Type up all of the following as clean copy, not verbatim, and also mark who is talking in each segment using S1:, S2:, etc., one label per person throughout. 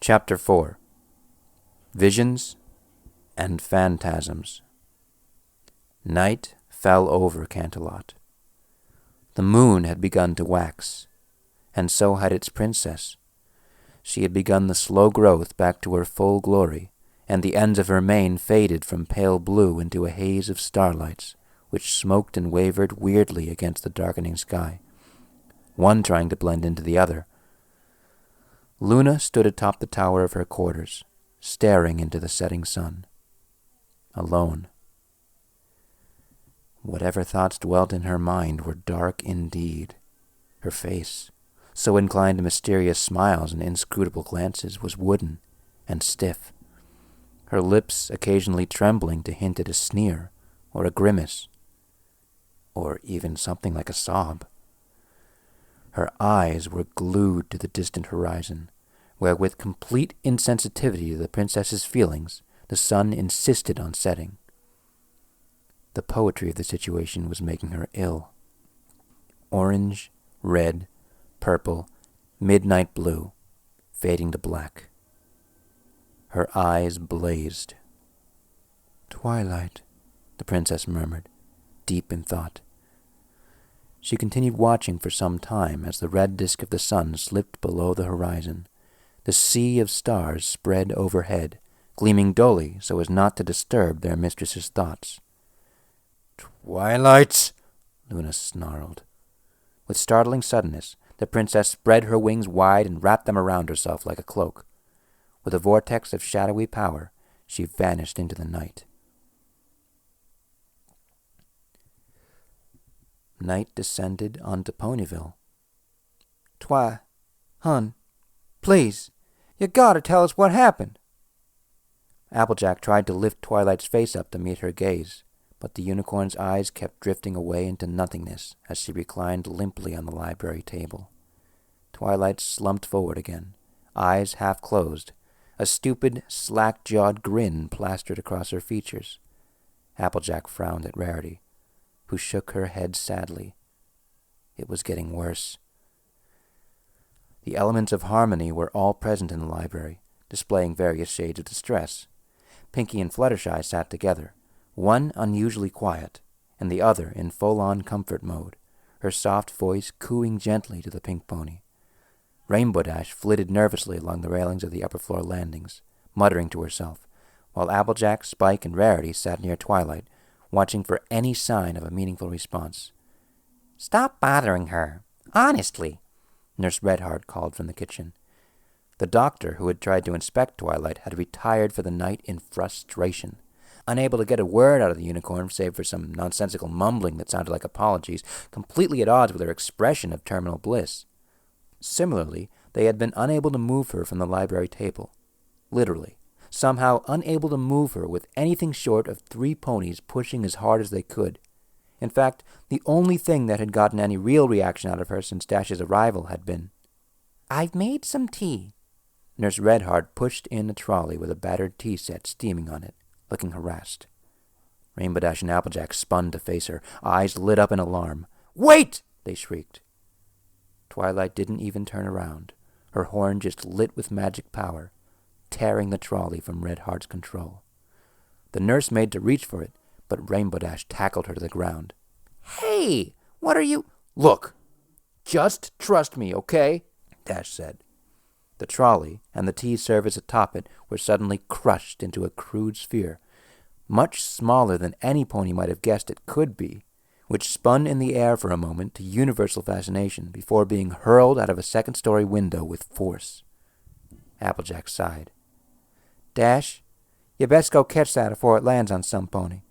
S1: Chapter 4 Visions and Phantasms. Night fell over Canterlot. The moon had begun to wax, and so had its princess. She had begun the slow growth back to her full glory, and the ends of her mane faded from pale blue into a haze of starlights, which smoked and wavered weirdly against the darkening sky, one trying to blend into the other. Luna stood atop the tower of her quarters, staring into the setting sun. Alone. Whatever thoughts dwelt in her mind were dark indeed. Her face, so inclined to mysterious smiles and inscrutable glances, was wooden and stiff, her lips occasionally trembling to hint at a sneer or a grimace, or even something like a sob. Her eyes were glued to the distant horizon, where with complete insensitivity to the princess's feelings, the sun insisted on setting. The poetry of the situation was making her ill. Orange, red, purple, midnight blue, fading to black. Her eyes blazed. "Twilight," the princess murmured, deep in thought. She continued watching for some time as the red disk of the sun slipped below the horizon. The sea of stars spread overhead, gleaming dully so as not to disturb their mistress's thoughts. "Twilight!" Luna snarled. With startling suddenness, the princess spread her wings wide and wrapped them around herself like a cloak. With a vortex of shadowy power, she vanished into the night. Night descended onto Ponyville.
S2: Hun, please, you gotta tell us what happened."
S1: Applejack tried to lift Twilight's face up to meet her gaze, but the unicorn's eyes kept drifting away into nothingness as she reclined limply on the library table. Twilight slumped forward again, eyes half closed, a stupid, slack-jawed grin plastered across her features. Applejack frowned at Rarity, who shook her head sadly. It was getting worse. The elements of harmony were all present in the library, displaying various shades of distress. Pinky and Fluttershy sat together, one unusually quiet, and the other in full-on comfort mode, her soft voice cooing gently to the pink pony. Rainbow Dash flitted nervously along the railings of the upper-floor landings, muttering to herself, while Applejack, Spike, and Rarity sat near Twilight, watching for any sign of a meaningful response.
S2: "Stop bothering her. Honestly,"
S1: Nurse Redheart called from the kitchen. The doctor, who had tried to inspect Twilight, had retired for the night in frustration. Unable to get a word out of the unicorn save for some nonsensical mumbling that sounded like apologies, completely at odds with her expression of terminal bliss. Similarly, they had been unable to move her from the library table. Literally. Somehow unable to move her with anything short of 3 ponies pushing as hard as they could. In fact, the only thing that had gotten any real reaction out of her since Dash's arrival had been,
S2: "I've made some tea."
S1: Nurse Redheart pushed in a trolley with a battered tea set steaming on it, looking harassed. Rainbow Dash and Applejack spun to face her, eyes lit up in alarm. "Wait!" they shrieked. Twilight didn't even turn around, her horn just lit with magic power, tearing the trolley from Redheart's control. The nurse made to reach for it, but Rainbow Dash tackled her to the ground.
S2: "Hey, what are you—"
S1: "Look, just trust me, okay?" Dash said. The trolley and the tea service atop it were suddenly crushed into a crude sphere, much smaller than any pony might have guessed it could be, which spun in the air for a moment to universal fascination before being hurled out of a second-story window with force. Applejack sighed.
S2: "Dash, you best go catch that afore it lands on some pony."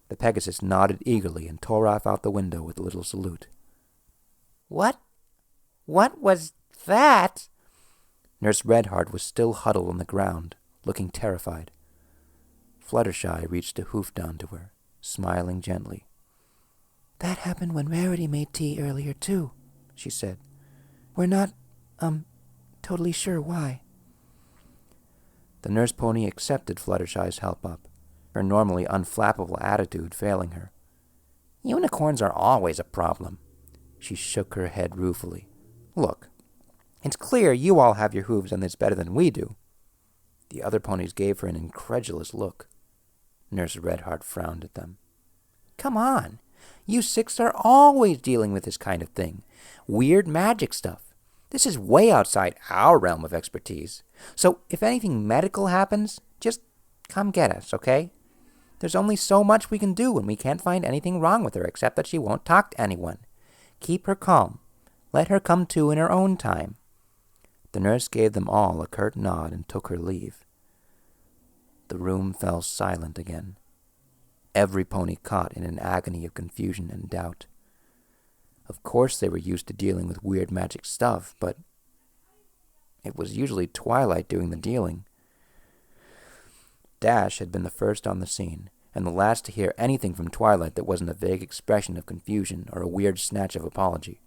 S1: The Pegasus nodded eagerly and tore off out the window with a little salute.
S2: What was that?"
S1: Nurse Redheart was still huddled on the ground, looking terrified. Fluttershy reached a hoof down to her, smiling gently.
S2: "That happened when Rarity made tea earlier, too," she said. "We're not, totally sure why."
S1: The nurse pony accepted Fluttershy's help up, her normally unflappable attitude failing her.
S2: "Unicorns are always a problem."
S1: She shook her head ruefully. "Look, It's clear you all have your hooves on this better than we do. The other ponies gave her an incredulous look. Nurse Redheart frowned at them. Come on. You six are always dealing with this kind of thing. Weird magic stuff. This is way outside our realm of expertise. So if anything medical happens, just come get us, okay? There's only so much we can do when we can't find anything wrong with her except that she won't talk to anyone. Keep her calm. Let her come to in her own time. The nurse gave them all a curt nod and took her leave. The room fell silent again. Every pony caught in an agony of confusion and doubt. Of course they were used to dealing with weird magic stuff, but it was usually Twilight doing the dealing. Dash had been the first on the scene, and the last to hear anything from Twilight that wasn't a vague expression of confusion or a weird snatch of apology.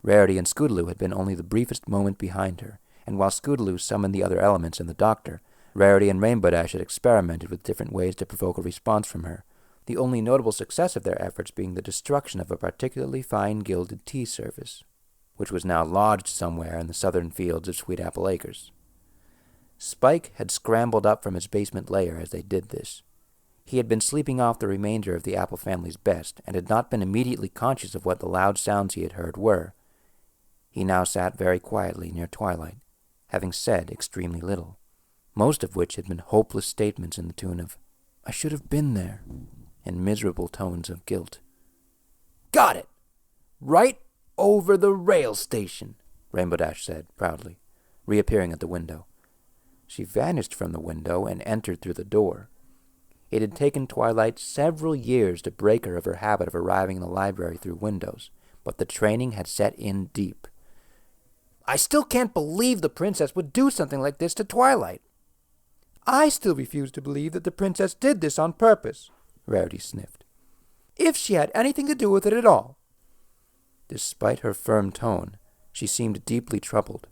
S1: Rarity and Scootaloo had been only the briefest moment behind her, and while Scootaloo summoned the other elements and the doctor, Rarity and Rainbow Dash had experimented with different ways to provoke a response from her, the only notable success of their efforts being the destruction of a particularly fine gilded tea service, which was now lodged somewhere in the southern fields of Sweet Apple Acres. Spike had scrambled up from his basement lair as they did this. He had been sleeping off the remainder of the Apple family's best, and had not been immediately conscious of what the loud sounds he had heard were. He now sat very quietly near Twilight, having said extremely little, most of which had been hopeless statements in the tune of, "I should have been there," and miserable tones of guilt. "Got it! Right over the rail station," Rainbow Dash said, proudly, reappearing at the window. She vanished from the window and entered through the door. It had taken Twilight several years to break her of her habit of arriving in the library through windows, but the training had set in deep. "I still can't believe the princess would do something like this to Twilight." "I still refuse to believe that the princess did this on purpose," Rarity sniffed. "If she had anything to do with it at all." Despite her firm tone, she seemed deeply troubled.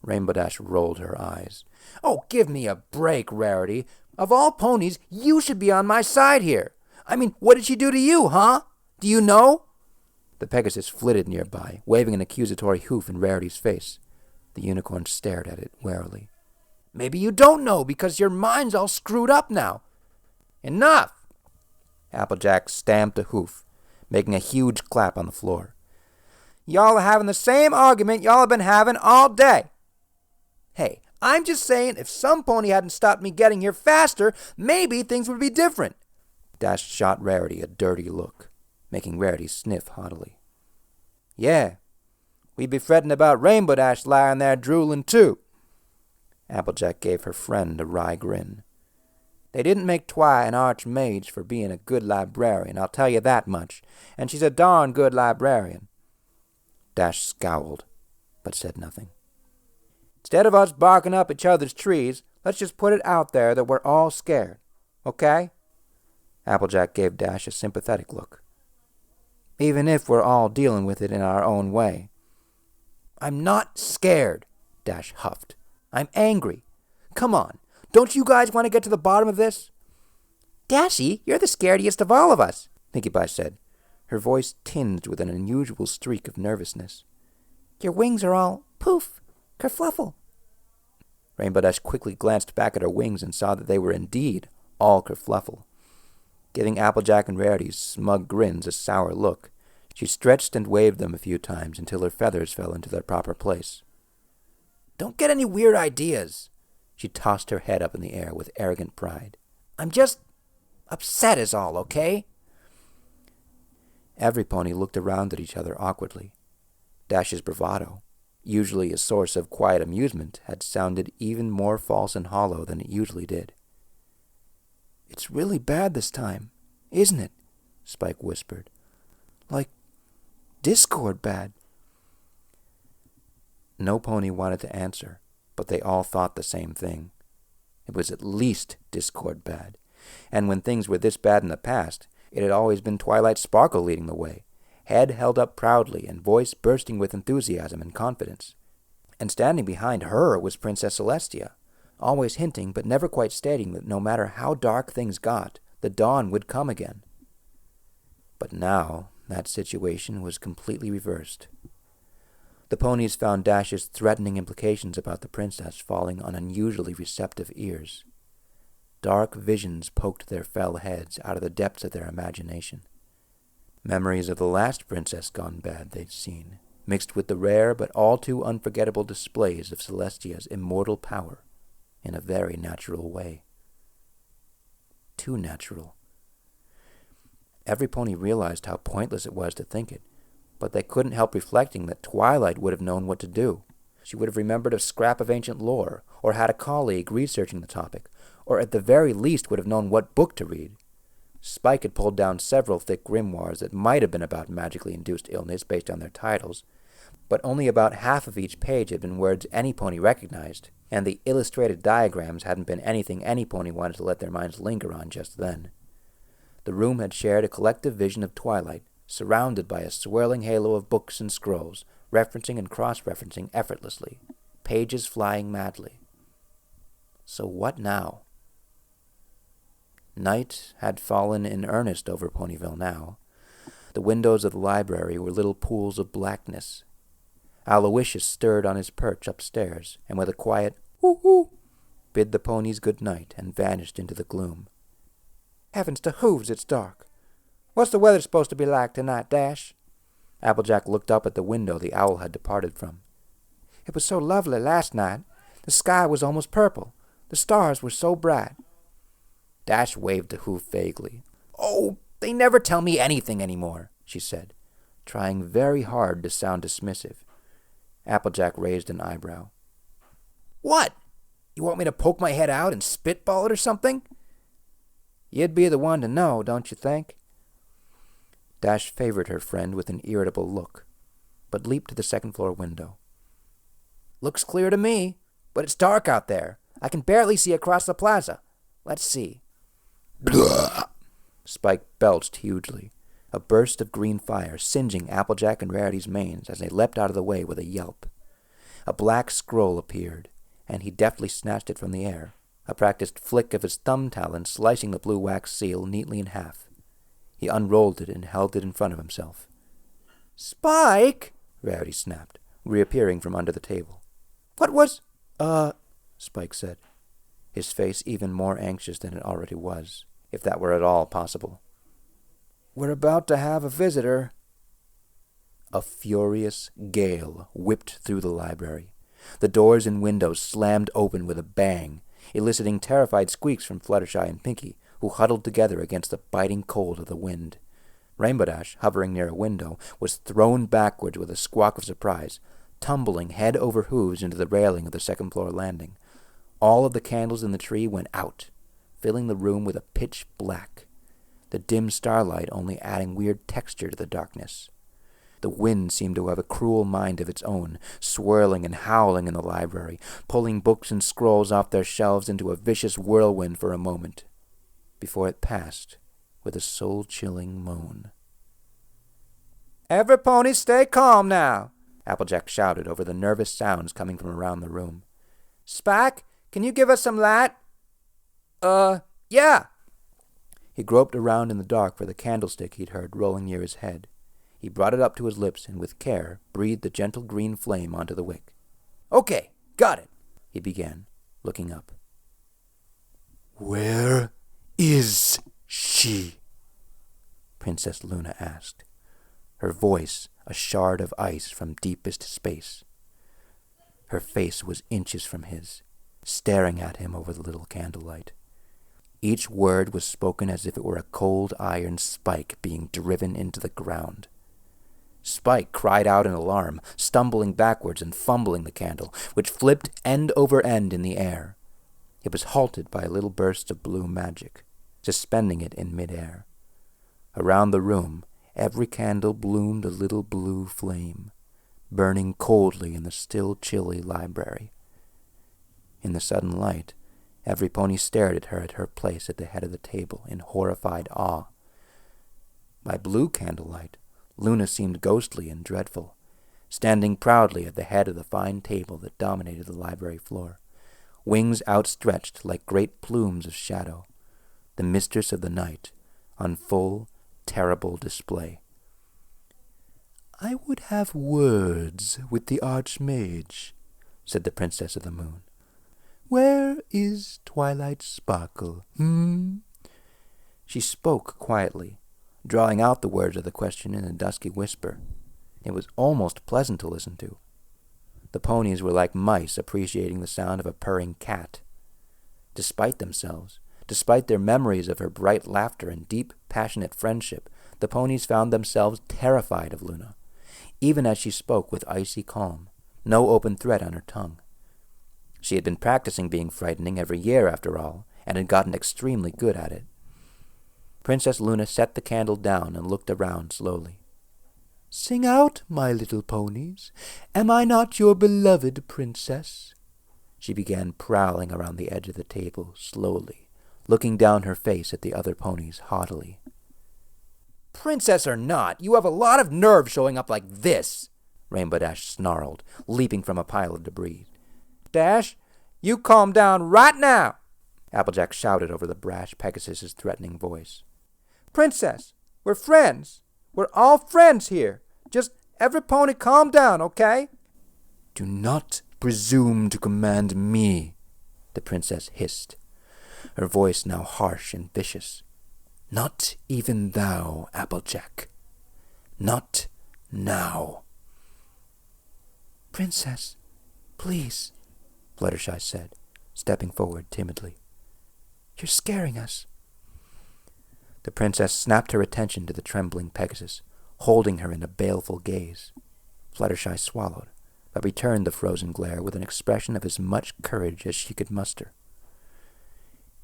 S1: Rainbow Dash rolled her eyes. "Oh, give me a break, Rarity. Of all ponies, you should be on my side here. I mean, what did she do to you, huh? Do you know?" The Pegasus flitted nearby, waving an accusatory hoof in Rarity's face. The unicorn stared at it warily. "Maybe you don't know because your mind's all screwed up now." "Enough!" Applejack stamped a hoof, making a huge clap on the floor. "Y'all are having the same argument y'all have been having all day. Hey, I'm just saying if some pony hadn't stopped me getting here faster, maybe things would be different." Dash shot Rarity a dirty look, making Rarity sniff haughtily. "Yeah, we'd be fretting about Rainbow Dash lying there drooling too." Applejack gave her friend a wry grin. "They didn't make Twi an archmage for being a good librarian, I'll tell you that much, and she's a darn good librarian." Dash scowled, but said nothing. "Instead of us barking up each other's trees, let's just put it out there that we're all scared, okay?" Applejack gave Dash a sympathetic look. "Even if we're all dealing with it in our own way." "I'm not scared," Dash huffed. "I'm angry. Come on, don't you guys want to get to the bottom of this?" "Dashy, you're the scariest of all of us," Pinkie Pie said, her voice tinged with an unusual streak of nervousness. "Your wings are all poof, kerfluffle." Rainbow Dash quickly glanced back at her wings and saw that they were indeed all kerfluffle. Giving Applejack and Rarity's smug grins a sour look, she stretched and waved them a few times until her feathers fell into their proper place. "Don't get any weird ideas." She tossed her head up in the air with arrogant pride. "I'm just upset is all, okay?" Every pony looked around at each other awkwardly. Dash's bravado, usually a source of quiet amusement, had sounded even more false and hollow than it usually did. "It's really bad this time, isn't it?" Spike whispered. "Like Discord bad." No pony wanted to answer, but they all thought the same thing. It was at least Discord bad, and when things were this bad in the past, it had always been Twilight Sparkle leading the way, head held up proudly and voice bursting with enthusiasm and confidence. And standing behind her was Princess Celestia, always hinting but never quite stating that no matter how dark things got, the dawn would come again. But now that situation was completely reversed. The ponies found Dash's threatening implications about the princess falling on unusually receptive ears. Dark visions poked their fell heads out of the depths of their imagination. Memories of the last princess gone bad they'd seen, mixed with the rare but all too unforgettable displays of Celestia's immortal power in a very natural way. Too natural. Every pony realized how pointless it was to think it, but they couldn't help reflecting that Twilight would have known what to do. She would have remembered a scrap of ancient lore, or had a colleague researching the topic, or at the very least would have known what book to read. Spike had pulled down several thick grimoires that might have been about magically induced illness based on their titles, but only about half of each page had been words any pony recognized, and the illustrated diagrams hadn't been anything any pony wanted to let their minds linger on just then. The room had shared a collective vision of Twilight, surrounded by a swirling halo of books and scrolls, referencing and cross-referencing effortlessly, pages flying madly. So what now? Night had fallen in earnest over Ponyville now. The windows of the library were little pools of blackness. Aloysius stirred on his perch upstairs, and with a quiet "hoo-hoo," bid the ponies good night and vanished into the gloom.
S2: Heavens to hooves, it's dark. What's the weather supposed to be like tonight, Dash?
S1: Applejack looked up at the window the owl had departed from.
S2: It was so lovely last night. The sky was almost purple. The stars were so bright.
S1: Dash waved a hoof vaguely. "Oh, they never tell me anything anymore," she said, trying very hard to sound dismissive. Applejack raised an eyebrow. "What? You want me to poke my head out and spitball it or something?"
S2: You'd be the one to know, don't you think?
S1: Dash favored her friend with an irritable look, but leaped to the second-floor window. "Looks clear to me, but it's dark out there. I can barely see across the plaza. Let's see." Blah! Spike belched hugely, a burst of green fire singeing Applejack and Rarity's manes as they leapt out of the way with a yelp. A black scroll appeared, and he deftly snatched it from the air, a practiced flick of his thumb talon slicing the blue wax seal neatly in half. He unrolled it and held it in front of himself.
S2: "Spike!"
S1: Rarity snapped, reappearing from under the table.
S2: "What was—"
S1: Spike said, his face even more anxious than it already was, if that were at all possible.
S2: "We're about to have a visitor."
S1: A furious gale whipped through the library. The doors and windows slammed open with a bang, eliciting terrified squeaks from Fluttershy and Pinkie, who huddled together against the biting cold of the wind. Rainbow Dash, hovering near a window, was thrown backwards with a squawk of surprise, tumbling head over hooves into the railing of the second-floor landing. All of the candles in the tree went out, filling the room with a pitch black, the dim starlight only adding weird texture to the darkness. The wind seemed to have a cruel mind of its own, swirling and howling in the library, pulling books and scrolls off their shelves into a vicious whirlwind for a moment, before it passed with a soul-chilling moan.
S2: "Every pony stay calm now,"
S1: Applejack shouted over the nervous sounds coming from around the room.
S2: "Spike, can you give us some light?"
S1: Yeah." He groped around in the dark for the candlestick he'd heard rolling near his head. He brought it up to his lips and with care breathed the gentle green flame onto the wick. "Okay, got it," he began, looking up.
S3: "Where is she?"
S1: Princess Luna asked, her voice a shard of ice from deepest space. Her face was inches from his, staring at him over the little candlelight. Each word was spoken as if it were a cold iron spike being driven into the ground. Spike cried out in alarm, stumbling backwards and fumbling the candle, which flipped end over end in the air. It was halted by a little burst of blue magic, suspending it in mid-air. Around the room, every candle bloomed a little blue flame, burning coldly in the still chilly library. In the sudden light, every pony stared at her place at the head of the table in horrified awe. By blue candlelight, Luna seemed ghostly and dreadful, standing proudly at the head of the fine table that dominated the library floor, wings outstretched like great plumes of shadow, the mistress of the night, on full, terrible display.
S3: I would have words with the Archmage, said the Princess of the Moon. Where is Twilight Sparkle,
S1: She spoke quietly, drawing out the words of the question in a dusky whisper. It was almost pleasant to listen to. The ponies were like mice appreciating the sound of a purring cat. Despite themselves, despite their memories of her bright laughter and deep, passionate friendship, the ponies found themselves terrified of Luna, even as she spoke with icy calm, no open threat on her tongue. She had been practicing being frightening every year, after all, and had gotten extremely good at it. Princess Luna set the candle down and looked around slowly.
S3: Sing out, my little ponies. Am I not your beloved princess?
S1: She began prowling around the edge of the table slowly, looking down her face at the other ponies haughtily. Princess or not, you have a lot of nerve showing up like this, Rainbow Dash snarled, leaping from a pile of debris. Dash, you calm down right now, Applejack shouted over the brash Pegasus's threatening voice. Princess, we're friends. We're all friends here. Just every pony calm down, okay?
S3: Do not presume to command me, the princess hissed, her voice now harsh and vicious. Not even thou, Applejack. Not now.
S2: Princess, please, Fluttershy said, stepping forward timidly. You're scaring us.
S1: The princess snapped her attention to the trembling Pegasus, holding her in a baleful gaze. Fluttershy swallowed, but returned the frozen glare with an expression of as much courage as she could muster.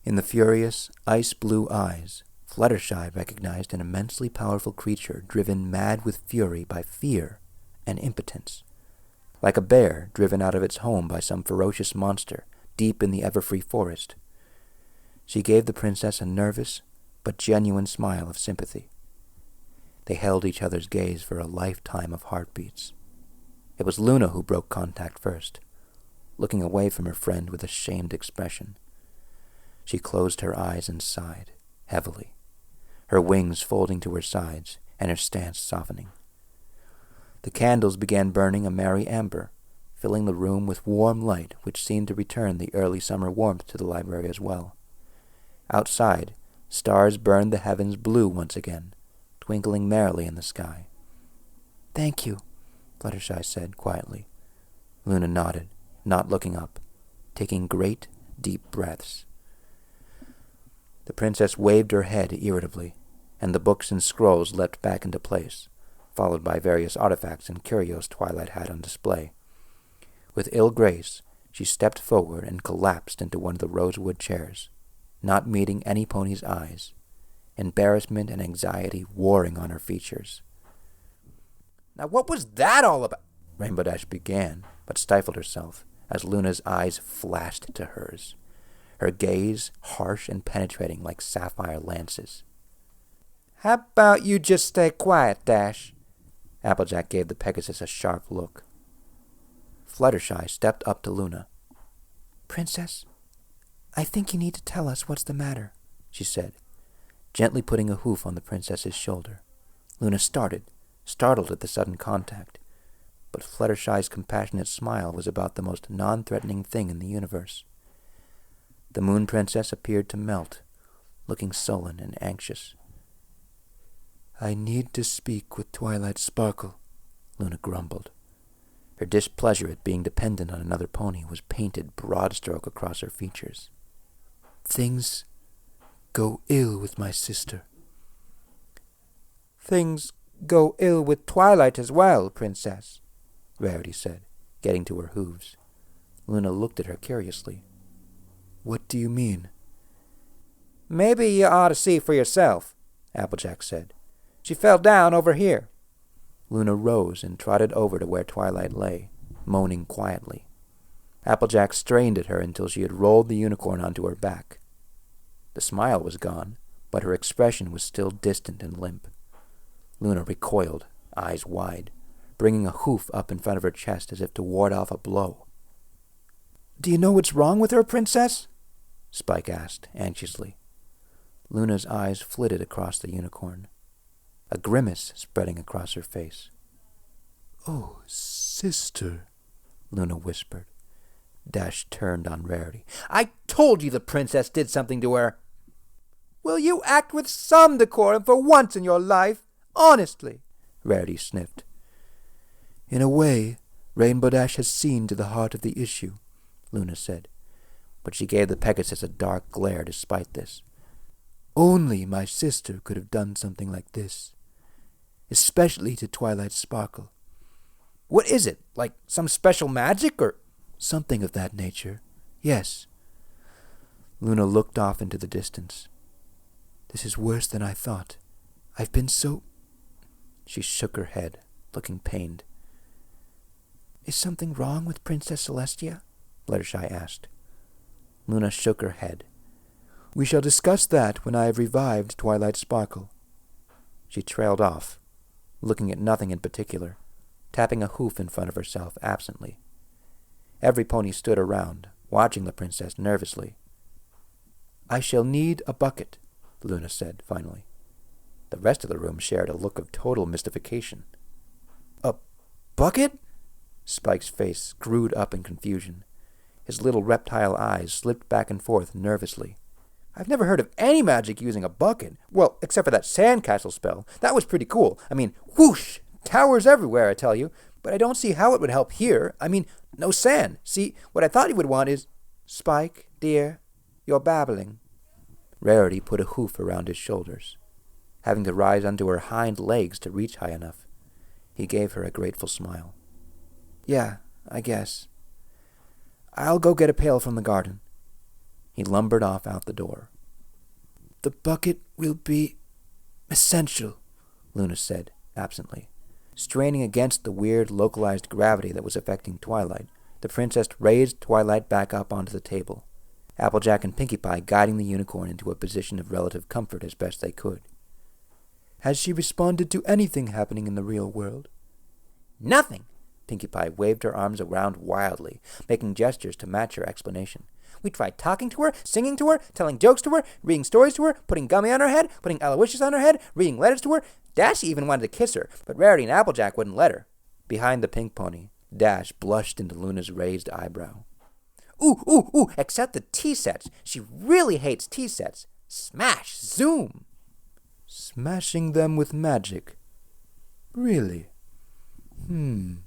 S1: In the furious, ice-blue eyes, Fluttershy recognized an immensely powerful creature driven mad with fury by fear and impotence, like a bear driven out of its home by some ferocious monster deep in the ever-free forest. She gave the princess a nervous but genuine smile of sympathy. They held each other's gaze for a lifetime of heartbeats. It was Luna who broke contact first, looking away from her friend with a shamed expression. She closed her eyes and sighed, heavily, her wings folding to her sides and her stance softening. The candles began burning a merry amber, filling the room with warm light which seemed to return the early summer warmth to the library as well. Outside, stars burned the heavens blue once again, twinkling merrily in the sky.
S2: Thank you,
S1: Fluttershy said quietly. Luna nodded, not looking up, taking great, deep breaths. The princess waved her head irritably, and the books and scrolls leapt back into place, followed by various artifacts and curios Twilight had on display. With ill grace, she stepped forward and collapsed into one of the rosewood chairs, not meeting any pony's eyes, embarrassment and anxiety warring on her features. Now what was that all about? Rainbow Dash began, but stifled herself as Luna's eyes flashed to hers, her gaze harsh and penetrating like sapphire lances. How about you just stay quiet, Dash? Applejack gave the Pegasus a sharp look. Fluttershy stepped up to Luna.
S2: Princess, I think you need to tell us what's the matter,
S1: she said, gently putting a hoof on the princess's shoulder. Luna started, startled at the sudden contact, but Fluttershy's compassionate smile was about the most non-threatening thing in the universe. The Moon Princess appeared to melt, looking sullen and anxious.
S3: I need to speak with Twilight Sparkle,
S1: Luna grumbled. Her displeasure at being dependent on another pony was painted broad-stroke across her features.
S3: Things go ill with my sister.
S1: Things go ill with Twilight as well, Princess, Rarity said, getting to her hooves. Luna looked at her curiously.
S3: What do you mean?
S1: Maybe you ought to see for yourself, Applejack said. She fell down over here. Luna rose and trotted over to where Twilight lay, moaning quietly. Applejack strained at her until she had rolled the unicorn onto her back. The smile was gone, but her expression was still distant and limp. Luna recoiled, eyes wide, bringing a hoof up in front of her chest as if to ward off a blow. Do you know what's wrong with her, Princess? Spike asked, anxiously. Luna's eyes flitted across the unicorn, a grimace spreading across her face.
S3: Oh, sister,
S1: Luna whispered. Dash turned on Rarity. I told you the princess did something to her. Will you act with some decorum for once in your life? Honestly, Rarity sniffed.
S3: In a way, Rainbow Dash has seen to the heart of the issue, Luna said,
S1: but she gave the Pegasus a dark glare despite this.
S3: Only my sister could have done something like this, especially to Twilight Sparkle.
S1: What is it, like some special magic or...
S3: Something of that nature, yes. Luna looked off into the distance. This is worse than I thought. I've been so...
S1: She shook her head, looking pained.
S2: Is something wrong with Princess Celestia?
S1: Fluttershy asked. Luna shook her head.
S3: We shall discuss that when I have revived Twilight Sparkle.
S1: She trailed off, looking at nothing in particular, tapping a hoof in front of herself absently. Every pony stood around, watching the princess nervously. I shall need a bucket, Luna said finally. The rest of the room shared a look of total mystification. A bucket? Spike's face screwed up in confusion. His little reptile eyes slipped back and forth nervously. I've never heard of any magic using a bucket. Well, except for that sandcastle spell. That was pretty cool. I mean, whoosh! Towers everywhere, I tell you. But I don't see how it would help here. I mean, no sand. See, what I thought you would want is... Spike, dear, you're babbling. Rarity put a hoof around his shoulders, having to rise onto her hind legs to reach high enough. He gave her a grateful smile. Yeah, I guess. I'll go get a pail from the garden. He lumbered off out the door.
S3: The bucket will be essential,
S1: Luna said, absently. Straining against the weird, localized gravity that was affecting Twilight, the princess raised Twilight back up onto the table, Applejack and Pinkie Pie guiding the unicorn into a position of relative comfort as best they could.
S3: Has she responded to anything happening in the real world?
S1: Nothing! Pinkie Pie waved her arms around wildly, making gestures to match her explanation. We tried talking to her, singing to her, telling jokes to her, reading stories to her, putting gummy on her head, putting Aloysius on her head, reading letters to her. Dash even wanted to kiss her, but Rarity and Applejack wouldn't let her. Behind the pink pony, Dash blushed into Luna's raised eyebrow. Ooh, except the tea sets. She really hates tea sets. Smash, zoom.
S3: Smashing them with magic. Really?
S1: Luna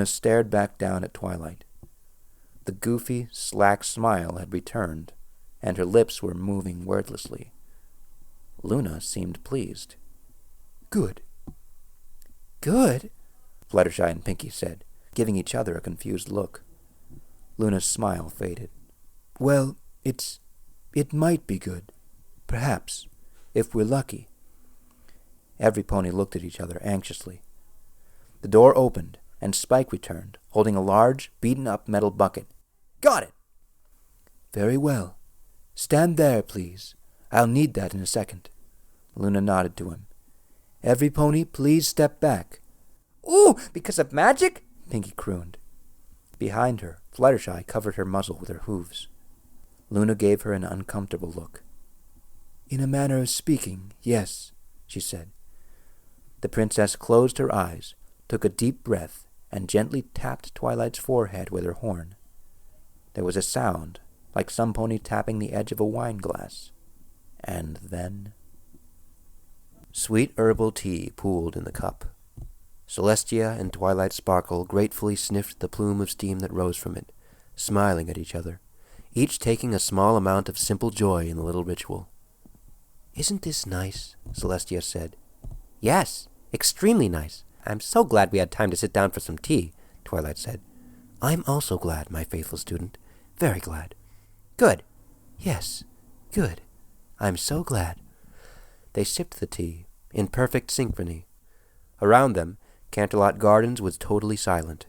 S1: stared back down at Twilight. The goofy, slack smile had returned, and her lips were moving wordlessly. Luna seemed pleased.
S3: Good.
S2: Good?
S1: Fluttershy and Pinkie said, giving each other a confused look. Luna's smile faded.
S3: Well, it might be good. Perhaps, if we're lucky.
S1: Every pony looked at each other anxiously. The door opened, and Spike returned, holding a large, beaten-up metal bucket. Got it!
S3: Very well. Stand there, please. I'll need that in a second.
S1: Luna nodded to him.
S3: Every pony, please step back.
S1: Ooh, because of magic? Pinkie crooned. Behind her, Fluttershy covered her muzzle with her hooves. Luna gave her an uncomfortable look.
S3: In a manner of speaking, yes, she said.
S1: The princess closed her eyes, took a deep breath, and gently tapped Twilight's forehead with her horn. There was a sound, like some pony tapping the edge of a wine glass. And then... Sweet herbal tea pooled in the cup. Celestia and Twilight Sparkle gratefully sniffed the plume of steam that rose from it, smiling at each other, each taking a small amount of simple joy in the little ritual. Isn't this nice? Celestia said. Yes, extremely nice. I'm so glad we had time to sit down for some tea, Twilight said. I'm also glad, my faithful student. Very glad. Good. Yes, good. I'm so glad. They sipped the tea, in perfect synchrony. Around them, Canterlot Gardens was totally silent,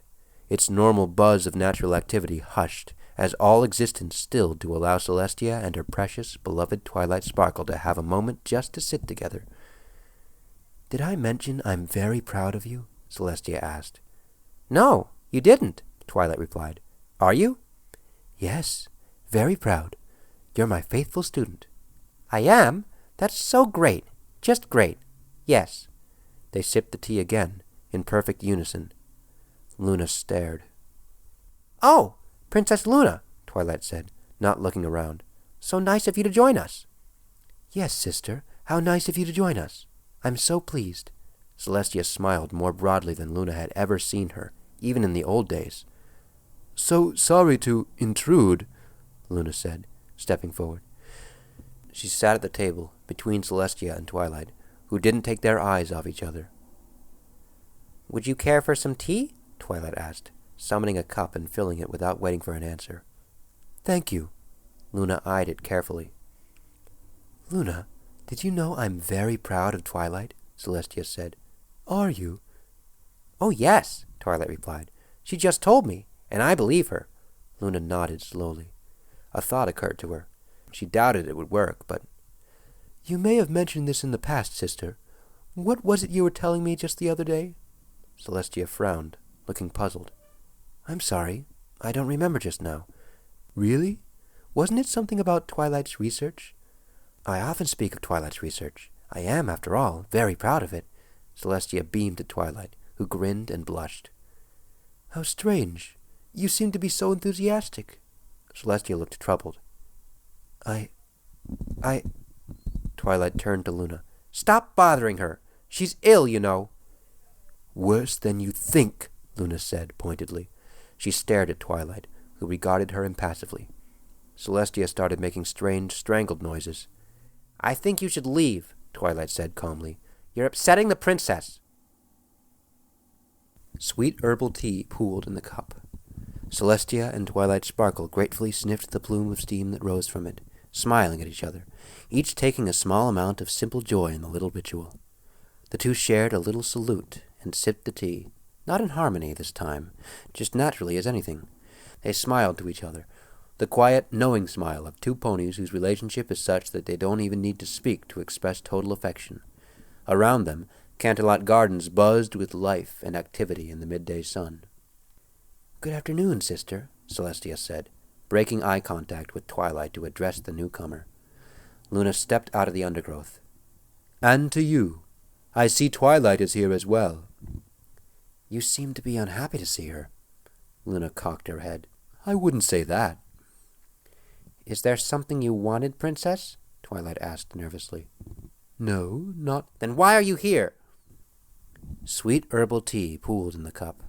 S1: its normal buzz of natural activity hushed, as all existence stilled to allow Celestia and her precious, beloved Twilight Sparkle to have a moment just to sit together. Did I mention I'm very proud of you? Celestia asked. No, you didn't, Twilight replied. Are you? Yes, very proud. You're my faithful student. I am? That's so great. Just great. Yes. They sipped the tea again, in perfect unison. Luna stared. "Oh, Princess Luna," Twilight said, not looking around. "So nice of you to join us."
S2: "Yes, sister, how nice of you to join us. I'm so pleased."
S1: Celestia smiled more broadly than Luna had ever seen her, even in the old days.
S3: "So sorry to intrude," Luna said, stepping forward.
S1: She sat at the table, between Celestia and Twilight, who didn't take their eyes off each other. "Would you care for some tea?" Twilight asked, summoning a cup and filling it without waiting for an answer.
S3: "Thank you."
S1: Luna eyed it carefully.
S3: "Luna, did you know I'm very proud of Twilight?" Celestia said. "Are you?"
S1: "Oh, yes," Twilight replied. "She just told me, and I believe her." Luna nodded slowly. A thought occurred to her. She doubted it would work, but...
S3: "You may have mentioned this in the past, sister. What was it you were telling me just the other day?"
S1: Celestia frowned, looking puzzled.
S3: "I'm sorry. I don't remember just now." "Really? Wasn't it something about Twilight's research?"
S1: "I often speak of Twilight's research. I am, after all, very proud of it." Celestia beamed at Twilight, who grinned and blushed.
S3: "How strange. You seem to be so enthusiastic."
S1: Celestia looked troubled. I... Twilight turned to Luna. "Stop bothering her. She's ill, you know."
S3: "Worse than you think," Luna said pointedly.
S1: She stared at Twilight, who regarded her impassively. Celestia started making strange, strangled noises. "I think you should leave," Twilight said calmly. "You're upsetting the princess." Sweet herbal tea pooled in the cup. Celestia and Twilight Sparkle gratefully sniffed the plume of steam that rose from it, smiling at each other, each taking a small amount of simple joy in the little ritual. The two shared a little salute and sipped the tea, not in harmony this time, just naturally as anything. They smiled to each other, the quiet, knowing smile of two ponies whose relationship is such that they don't even need to speak to express total affection. Around them, Canterlot Gardens buzzed with life and activity in the midday sun.
S2: "Good afternoon, sister," Celestia said,
S1: breaking eye contact with Twilight to address the newcomer. Luna stepped out of the undergrowth.
S3: "And to you. I see Twilight is here as well."
S1: "You seem to be unhappy to see her." Luna cocked her head.
S3: "I wouldn't say that."
S1: "Is there something you wanted, Princess?" Twilight asked nervously.
S3: "No, not—"
S1: "Then why are you here?" Sweet herbal tea pooled in the cup.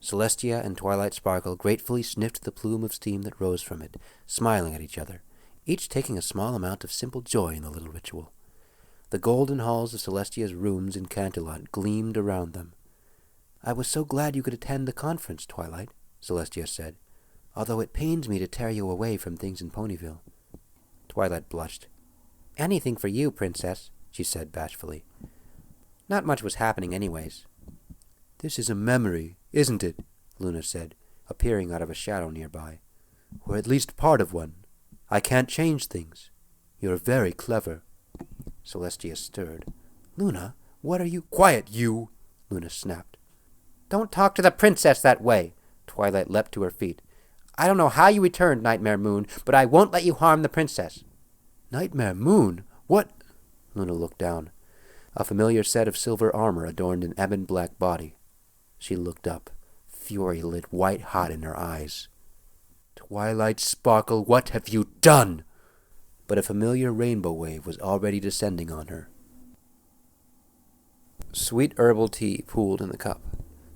S1: Celestia and Twilight Sparkle gratefully sniffed the plume of steam that rose from it, smiling at each other, each taking a small amount of simple joy in the little ritual. The golden halls of Celestia's rooms in Canterlot gleamed around them.
S2: "I was so glad you could attend the conference, Twilight," Celestia said, "although it pains me to tear you away from things in Ponyville."
S1: Twilight blushed. "Anything for you, Princess," she said bashfully. Not much was happening anyways.
S3: "This is a memory, isn't it?"
S1: Luna said, appearing out of a shadow nearby.
S3: "Or at least part of one. I can't change things. You're very clever."
S1: Celestia stirred.
S2: "Luna, what are you—"
S3: "Quiet, you!"
S1: Luna snapped. "Don't talk to the princess that way!" Twilight leapt to her feet. "I don't know how you returned, Nightmare Moon, but I won't let you harm the princess."
S3: "Nightmare Moon? What—"
S1: Luna looked down. A familiar set of silver armor adorned an ebon black body. She looked up. Fury lit white-hot in her eyes.
S3: "Twilight Sparkle, what have you done?"
S1: But a familiar rainbow wave was already descending on her. Sweet herbal tea pooled in the cup.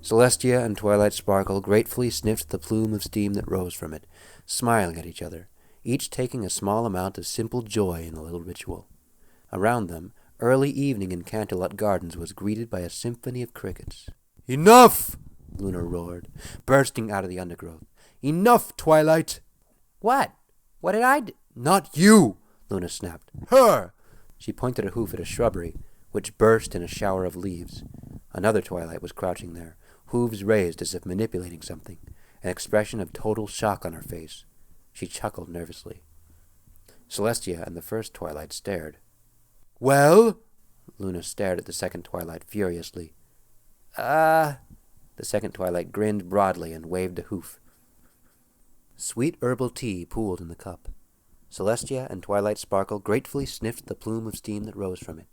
S1: Celestia and Twilight Sparkle gratefully sniffed the plume of steam that rose from it, smiling at each other, each taking a small amount of simple joy in the little ritual. Around them, early evening in Canterlot Gardens was greeted by a symphony of crickets.
S3: "Enough!"
S1: Luna roared, bursting out of the undergrowth.
S3: "Enough, Twilight!"
S1: "What? What did I do?"
S3: "Not you!"
S1: Luna snapped.
S3: "Her!"
S1: She pointed a hoof at a shrubbery, which burst in a shower of leaves. Another Twilight was crouching there, hooves raised as if manipulating something, an expression of total shock on her face. She chuckled nervously. Celestia and the first Twilight stared.
S3: "Well?"
S1: Luna stared at the second Twilight furiously. The second Twilight grinned broadly and waved a hoof. Sweet herbal tea pooled in the cup. Celestia and Twilight Sparkle gratefully sniffed the plume of steam that rose from it.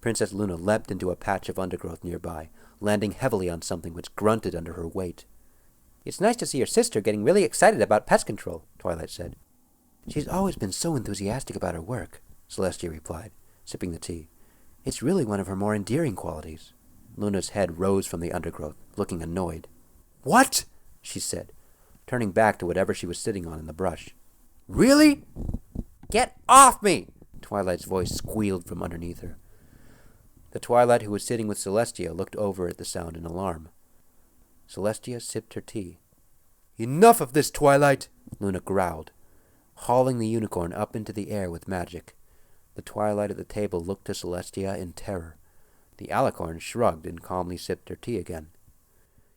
S1: Princess Luna leapt into a patch of undergrowth nearby, landing heavily on something which grunted under her weight. "It's nice to see your sister getting really excited about pest control," Twilight said. "She's always been so enthusiastic about her work," Celestia replied, sipping the tea. "It's really one of her more endearing qualities." Luna's head rose from the undergrowth, looking annoyed. "What?" she said, turning back to whatever she was sitting on in the brush. "Really?" "Get off me!" Twilight's voice squealed from underneath her. The Twilight who was sitting with Celestia looked over at the sound in alarm. Celestia sipped her tea. "Enough of this, Twilight!" Luna growled, hauling the unicorn up into the air with magic. The Twilight at the table looked to Celestia in terror. The alicorn shrugged and calmly sipped her tea again.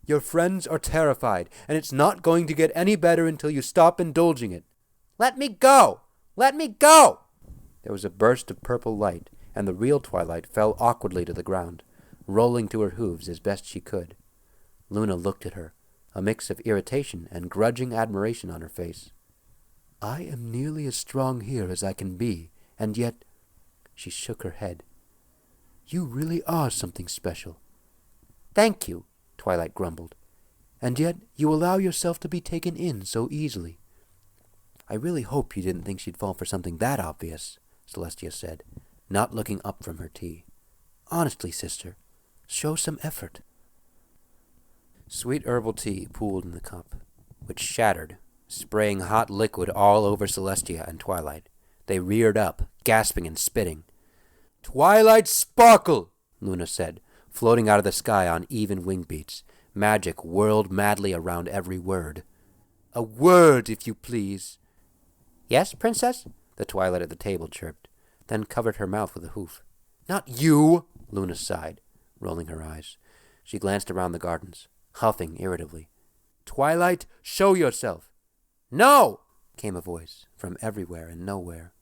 S1: "Your friends are terrified, and it's not going to get any better until you stop indulging it." "Let me go! Let me go!" There was a burst of purple light, and the real Twilight fell awkwardly to the ground, rolling to her hooves as best she could. Luna looked at her, a mix of irritation and grudging admiration on her face. "I am nearly as strong here as I can be, and yet—" She shook her head. "You really are something special." "Thank you," Twilight grumbled. "And yet you allow yourself to be taken in so easily." "I really hope you didn't think she'd fall for something that obvious," Celestia said, not looking up from her tea. "Honestly, sister, show some effort." Sweet herbal tea pooled in the cup, which shattered, spraying hot liquid all over Celestia and Twilight. They reared up, gasping and spitting. "Twilight Sparkle!" Luna said, floating out of the sky on even wing beats. Magic whirled madly around every word. "A word, if you please." "Yes, Princess?" the Twilight at the table chirped, then covered her mouth with a hoof. "Not you!" Luna sighed, rolling her eyes. She glanced around the gardens, huffing irritably. "Twilight, show yourself!" "No!" came a voice from everywhere and nowhere.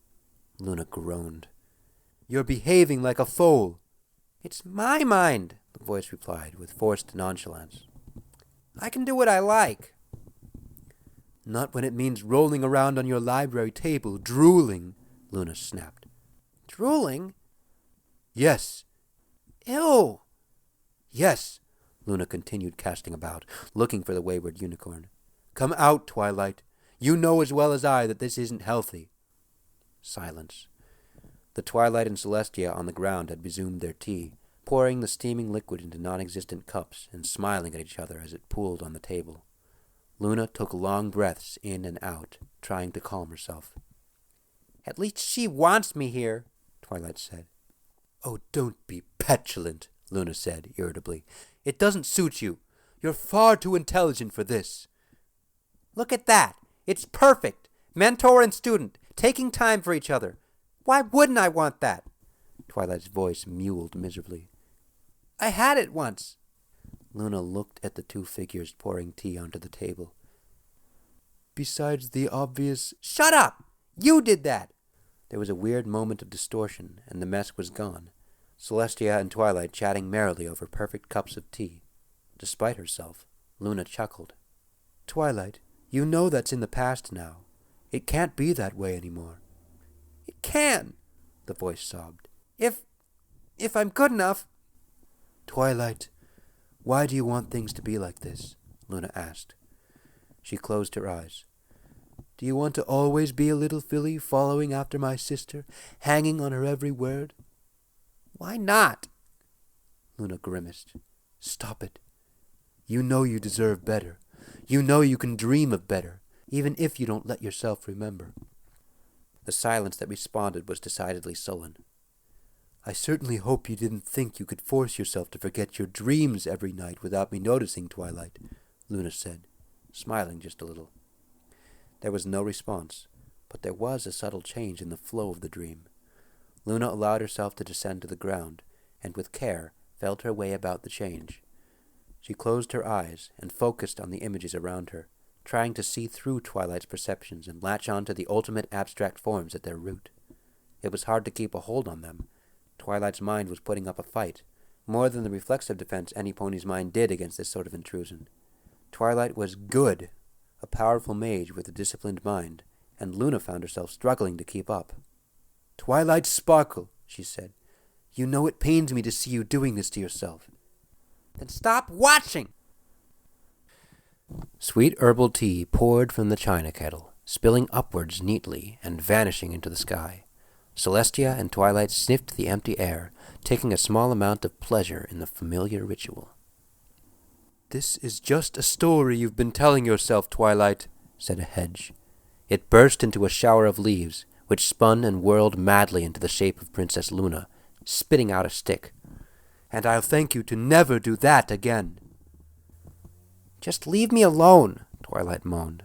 S1: Luna groaned. "You're behaving like a foal." "It's my mind," the voice replied with forced nonchalance. "I can do what I like." "Not when it means rolling around on your library table, drooling," Luna snapped. "Drooling?" "Yes." "Ew!" "Yes," Luna continued, casting about, looking for the wayward unicorn. "Come out, Twilight. You know as well as I that this isn't healthy." Silence. The Twilight and Celestia on the ground had resumed their tea, pouring the steaming liquid into non-existent cups and smiling at each other as it pooled on the table. Luna took long breaths in and out, trying to calm herself. "At least she wants me here," Twilight said. "Oh, don't be petulant," Luna said irritably. "It doesn't suit you. You're far too intelligent for this." "Look at that. It's perfect. Mentor and student, taking time for each other. Why wouldn't I want that?" Twilight's voice mewled miserably. "I had it once." Luna looked at the two figures pouring tea onto the table. "Besides the obvious—" "Shut up! You did that!" There was a weird moment of distortion, and the mess was gone. Celestia and Twilight chatting merrily over perfect cups of tea. Despite herself, Luna chuckled. "Twilight, you know that's in the past now. It can't be that way anymore." "It can," the voice sobbed. If I'm good enough." "Twilight, why do you want things to be like this?" Luna asked. She closed her eyes. "Do you want to always be a little filly following after my sister, hanging on her every word?" "Why not?" Luna grimaced. "Stop it. You know you deserve better. You know you can dream of better, even if you don't let yourself remember." The silence that responded was decidedly sullen. "I certainly hope you didn't think you could force yourself to forget your dreams every night without me noticing, Twilight," Luna said, smiling just a little. There was no response, but there was a subtle change in the flow of the dream. Luna allowed herself to descend to the ground, and with care felt her way about the change. She closed her eyes and focused on the images around her, trying to see through Twilight's perceptions and latch on to the ultimate abstract forms at their root. It was hard to keep a hold on them. Twilight's mind was putting up a fight, more than the reflexive defense any pony's mind did against this sort of intrusion. Twilight was good, a powerful mage with a disciplined mind, and Luna found herself struggling to keep up. "Twilight Sparkle," she said. You know it pains me to see you doing this to yourself. Then stop watching! Sweet herbal tea poured from the china kettle, spilling upwards neatly and vanishing into the sky. Celestia and Twilight sniffed the empty air, taking a small amount of pleasure in the familiar ritual. "This is just a story you've been telling yourself, Twilight," said a hedge. It burst into a shower of leaves, which spun and whirled madly into the shape of Princess Luna, spitting out a stick. "And I'll thank you to never do that again." "Just leave me alone," Twilight moaned.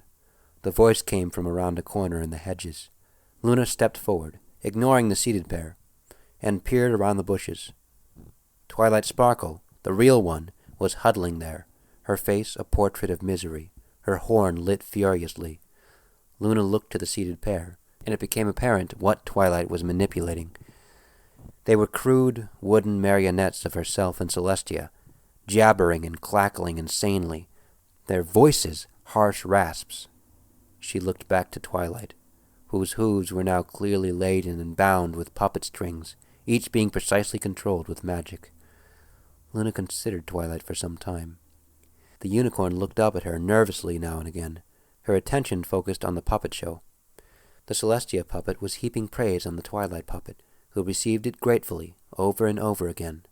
S1: The voice came from around a corner in the hedges. Luna stepped forward, ignoring the seated pair, and peered around the bushes. Twilight Sparkle, the real one, was huddling there, her face a portrait of misery, her horn lit furiously. Luna looked to the seated pair, and it became apparent what Twilight was manipulating. They were crude, wooden marionettes of herself and Celestia, jabbering and cackling insanely, their voices harsh rasps. She looked back to Twilight, whose hooves were now clearly laden and bound with puppet strings, each being precisely controlled with magic. Luna considered Twilight for some time. The unicorn looked up at her nervously now and again, her attention focused on the puppet show. The Celestia puppet was heaping praise on the Twilight puppet, who received it gratefully, over and over again.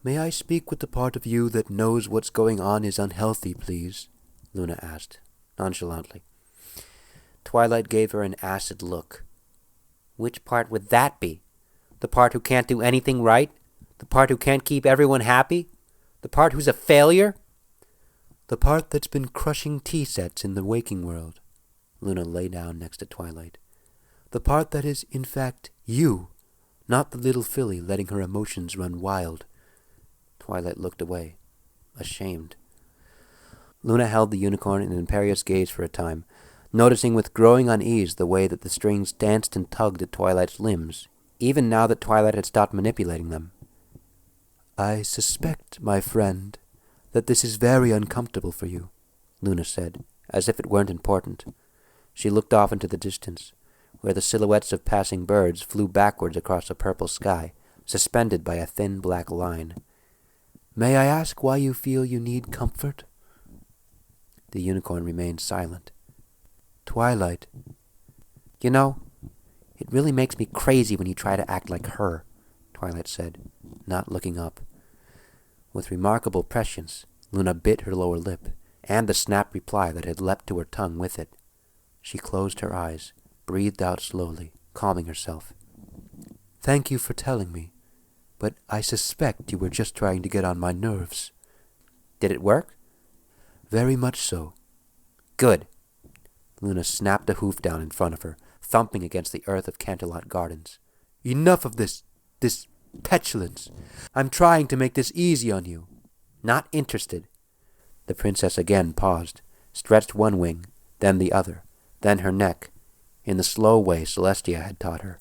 S1: "May I speak with the part of you that knows what's going on is unhealthy, please?" Luna asked, nonchalantly. Twilight gave her an acid look. "Which part would that be? The part who can't do anything right? The part who can't keep everyone happy? The part who's a failure?" "The part that's been crushing tea sets in the waking world." Luna lay down next to Twilight. "The part that is, in fact, you, not the little filly letting her emotions run wild." Twilight looked away, ashamed. Luna held the unicorn in an imperious gaze for a time, noticing with growing unease the way that the strings danced and tugged at Twilight's limbs, even now that Twilight had stopped manipulating them. "I suspect, my friend, that this is very uncomfortable for you," Luna said, as if it weren't important. She looked off into the distance, where the silhouettes of passing birds flew backwards across a purple sky, suspended by a thin black line. "May I ask why you feel you need comfort?" The unicorn remained silent. "Twilight." "You know, it really makes me crazy when you try to act like her," Twilight said, not looking up. With remarkable prescience, Luna bit her lower lip, and the snap reply that had leapt to her tongue with it. She closed her eyes, breathed out slowly, calming herself. "Thank you for telling me, but I suspect you were just trying to get on my nerves." "Did it work?" "Very much so." "Good." Luna snapped a hoof down in front of her, thumping against the earth of Canterlot Gardens. "Enough of this petulance. I'm trying to make this easy on you." "Not interested." The princess again paused, stretched one wing, then the other, then her neck, in the slow way Celestia had taught her.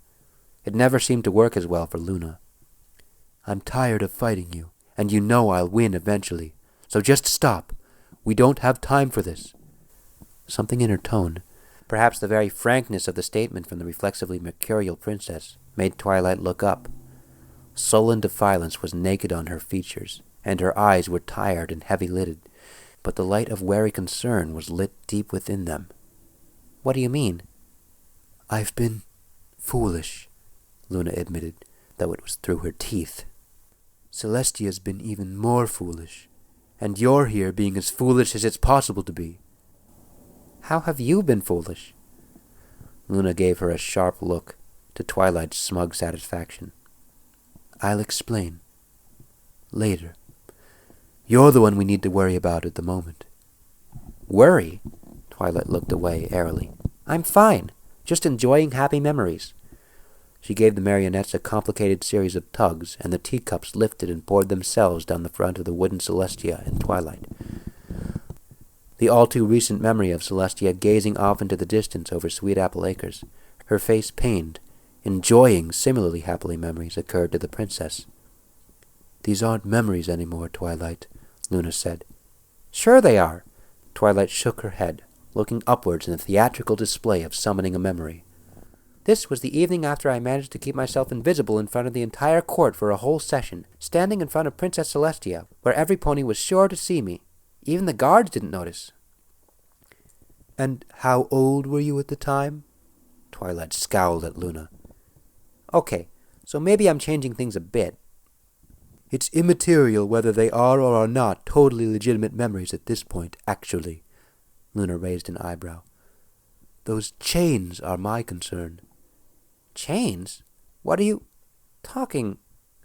S1: It never seemed to work as well for Luna. "I'm tired of fighting you, and you know I'll win eventually. So just stop. We don't have time for this." Something in her tone, perhaps the very frankness of the statement from the reflexively mercurial princess, made Twilight look up. Sullen defiance was naked on her features, and her eyes were tired and heavy-lidded, but the light of wary concern was lit deep within them. "What do you mean?" "I've been foolish," Luna admitted, though it was through her teeth. "Celestia's been even more foolish, and you're here being as foolish as it's possible to be." "How have you been foolish?" Luna gave her a sharp look, to Twilight's smug satisfaction. "I'll explain. Later. You're the one we need to worry about at the moment." "Worry?" Twilight looked away airily. "I'm fine, just enjoying happy memories." She gave the marionettes a complicated series of tugs, and the teacups lifted and poured themselves down the front of the wooden Celestia and Twilight. The all-too-recent memory of Celestia gazing off into the distance over Sweet Apple Acres, her face pained, enjoying similarly happily memories, occurred to the princess. "These aren't memories anymore, Twilight," Luna said. "Sure they are." Twilight shook her head, looking upwards in a theatrical display of summoning a memory. This was the evening after I managed to keep myself invisible in front of the entire court for a whole session, standing in front of Princess Celestia, where every pony was sure to see me. Even the guards didn't notice.
S3: And how old were you at the time? Twilight scowled at Luna.
S1: Okay, so maybe I'm changing things a bit.
S3: It's immaterial whether they are or are not totally legitimate memories at this point, actually. Luna raised an eyebrow. Those chains are my concern.
S1: Chains? What are you talking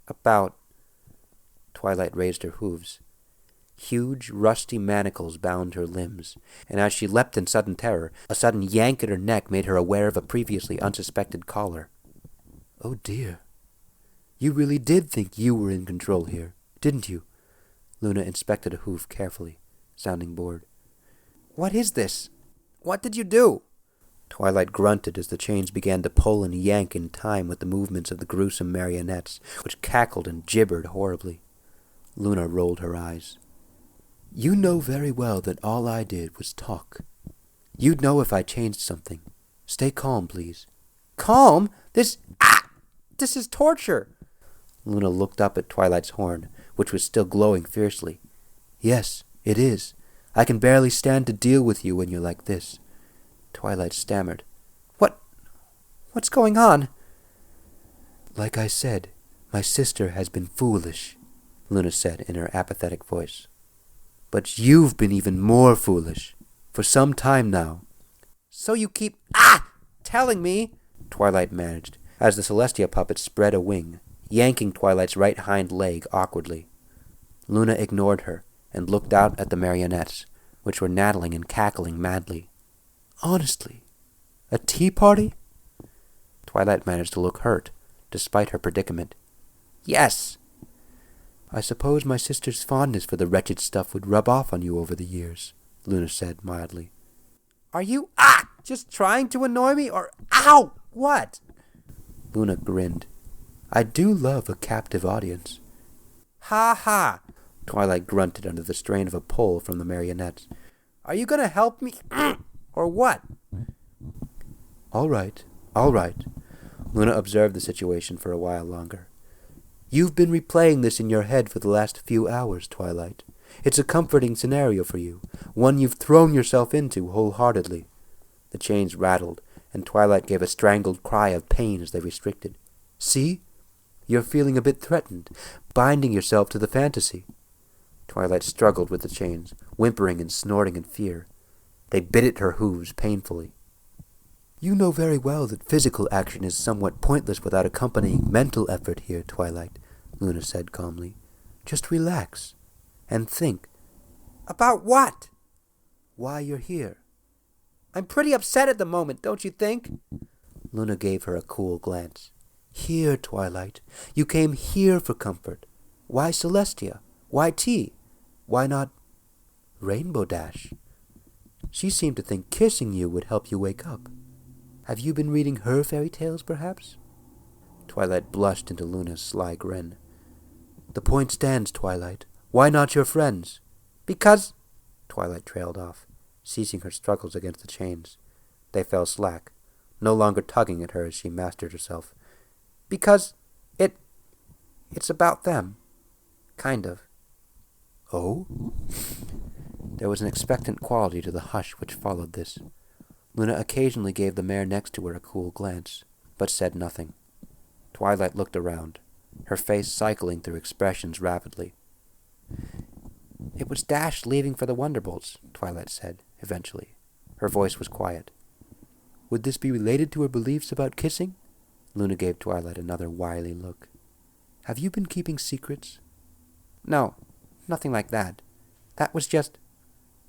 S1: about? Twilight raised her hooves. Huge, rusty manacles bound her limbs, and as she leapt in sudden terror, a sudden yank at her neck made her aware of a previously unsuspected collar.
S3: Oh dear. You really did think you were in control here, didn't you? Luna inspected a hoof carefully, sounding bored.
S1: What is this? What did you do? Twilight grunted as the chains began to pull and yank in time with the movements of the gruesome marionettes, which cackled and gibbered horribly.
S3: Luna rolled her eyes. You know very well that all I did was talk. You'd know if I changed something. Stay calm, please.
S1: Calm? This is torture. Luna looked up at Twilight's horn, which was still glowing fiercely.
S3: Yes, it is. I can barely stand to deal with you when you're like this. Twilight stammered.
S1: What's going on?
S3: Like I said, my sister has been foolish, Luna said in her apathetic voice. But you've been even more foolish, for some time now.
S1: So you keep, telling me, Twilight managed, as the Celestia puppet spread a wing, yanking Twilight's right hind leg awkwardly. Luna ignored her and looked out at the marionettes, which were nattling and cackling madly.
S3: Honestly, a tea party?
S1: Twilight managed to look hurt, despite her predicament. Yes.
S3: I suppose my sister's fondness for the wretched stuff would rub off on you over the years, Luna said mildly.
S1: Are you, just trying to annoy me, or, ow, what?
S3: Luna grinned. I do love a captive audience.
S1: Ha ha, Twilight grunted under the strain of a pull from the marionettes. Are you going to help me, or what?
S3: All right. Luna observed the situation for a while longer. You've been replaying this in your head for the last few hours, Twilight. It's a comforting scenario for you, one you've thrown yourself into wholeheartedly.
S1: The chains rattled, and Twilight gave a strangled cry of pain as they restricted.
S3: See? You're feeling a bit threatened, binding yourself to the fantasy.
S1: Twilight struggled with the chains, whimpering and snorting in fear. They bit at her hooves painfully.
S3: You know very well that physical action is somewhat pointless without accompanying mental effort here, Twilight, Luna said calmly. Just relax and think.
S1: About what?
S3: Why you're here.
S1: I'm pretty upset at the moment, don't you think?
S3: Luna gave her a cool glance. Here, Twilight. You came here for comfort. Why Celestia? Why tea? Why not Rainbow Dash? She seemed to think kissing you would help you wake up. Have you been reading her fairy tales, perhaps?
S1: Twilight blushed into Luna's sly grin.
S3: The point stands, Twilight. Why not your friends?
S1: Because... Twilight trailed off, ceasing her struggles against the chains. They fell slack, no longer tugging at her as she mastered herself. Because it's about them. Kind of.
S3: Oh?
S1: There was an expectant quality to the hush which followed this. Luna occasionally gave the mare next to her a cool glance, but said nothing. Twilight looked around, her face cycling through expressions rapidly. It was Dash leaving for the Wonderbolts, Twilight said, eventually. Her voice was quiet.
S3: Would this be related to her beliefs about kissing?
S1: Luna gave Twilight another wily look.
S3: Have you been keeping secrets?
S1: No, nothing like that. That was just...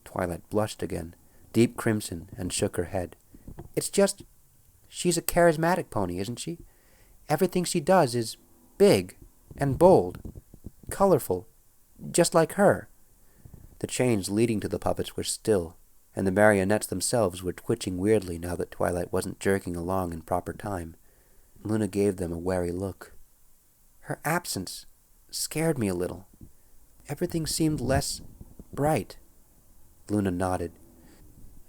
S1: Twilight blushed again, deep crimson, and shook her head. It's just... She's a charismatic pony, isn't she? Everything she does is big and bold, colorful, just like her. The chains leading to the puppets were still, and the marionettes themselves were twitching weirdly now that Twilight wasn't jerking along in proper time. Luna gave them a wary look. Her absence scared me a little. Everything seemed less bright. Luna nodded.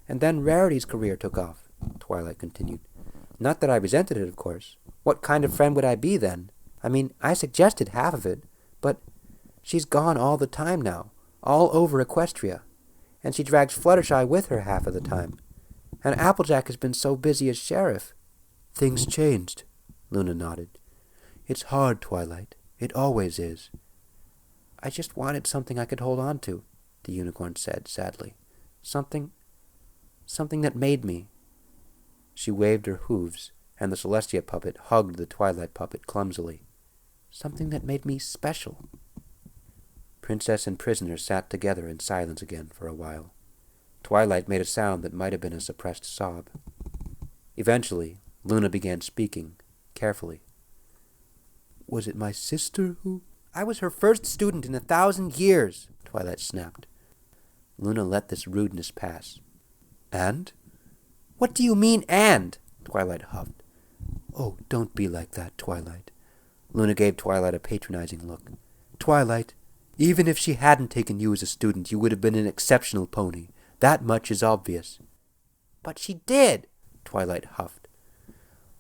S1: And then Rarity's career took off, Twilight continued. Not that I resented it, of course. What kind of friend would I be then? I mean, I suggested half of it, but she's gone all the time now, all over Equestria, and she drags Fluttershy with her half of the time. And Applejack has been so busy as sheriff.
S3: Things changed, Luna nodded. It's hard, Twilight. It always is.
S1: I just wanted something I could hold on to, the unicorn said sadly. Something that made me. She waved her hooves, and the Celestia puppet hugged the Twilight puppet clumsily. Something that made me special. Princess and prisoner sat together in silence again for a while. Twilight made a sound that might have been a suppressed sob. Eventually, Luna began speaking, carefully.
S3: Was it my sister who...
S1: I was her first student in 1,000 years, Twilight snapped. Luna let this rudeness pass.
S3: And?
S1: What do you mean, and? Twilight huffed.
S3: Oh, don't be like that, Twilight. Luna gave Twilight a patronizing look. Twilight, even if she hadn't taken you as a student, you would have been an exceptional pony. That much is obvious.
S1: But she did, Twilight huffed.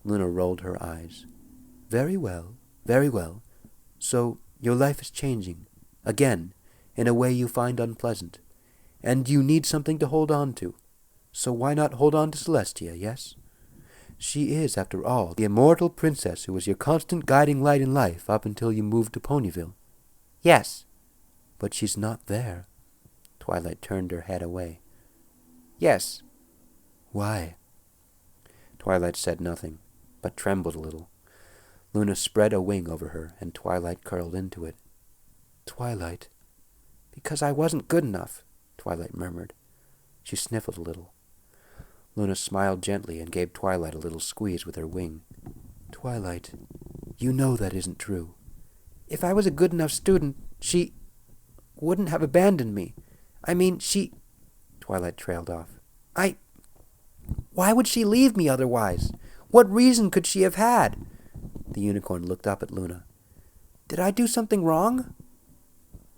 S1: Luna rolled her eyes.
S3: Very well, very well. So, your life is changing. Again, in a way you find unpleasant. And you need something to hold on to. So why not hold on to Celestia, yes? She is, after all, the immortal princess who was your constant guiding light in life up until you moved to Ponyville.
S1: Yes.
S3: But she's not there.
S1: Twilight turned her head away. Yes.
S3: Why?
S1: Twilight said nothing, but trembled a little. Luna spread a wing over her, and Twilight curled into it.
S3: Twilight.
S1: Because I wasn't good enough, Twilight murmured. She sniffled a little. Luna smiled gently and gave Twilight a little squeeze with her wing.
S3: Twilight, you know that isn't true.
S1: If I was a good enough student, she wouldn't have abandoned me. I mean, she... Twilight trailed off. Why would she leave me otherwise? What reason could she have had? The unicorn looked up at Luna. Did I do something wrong?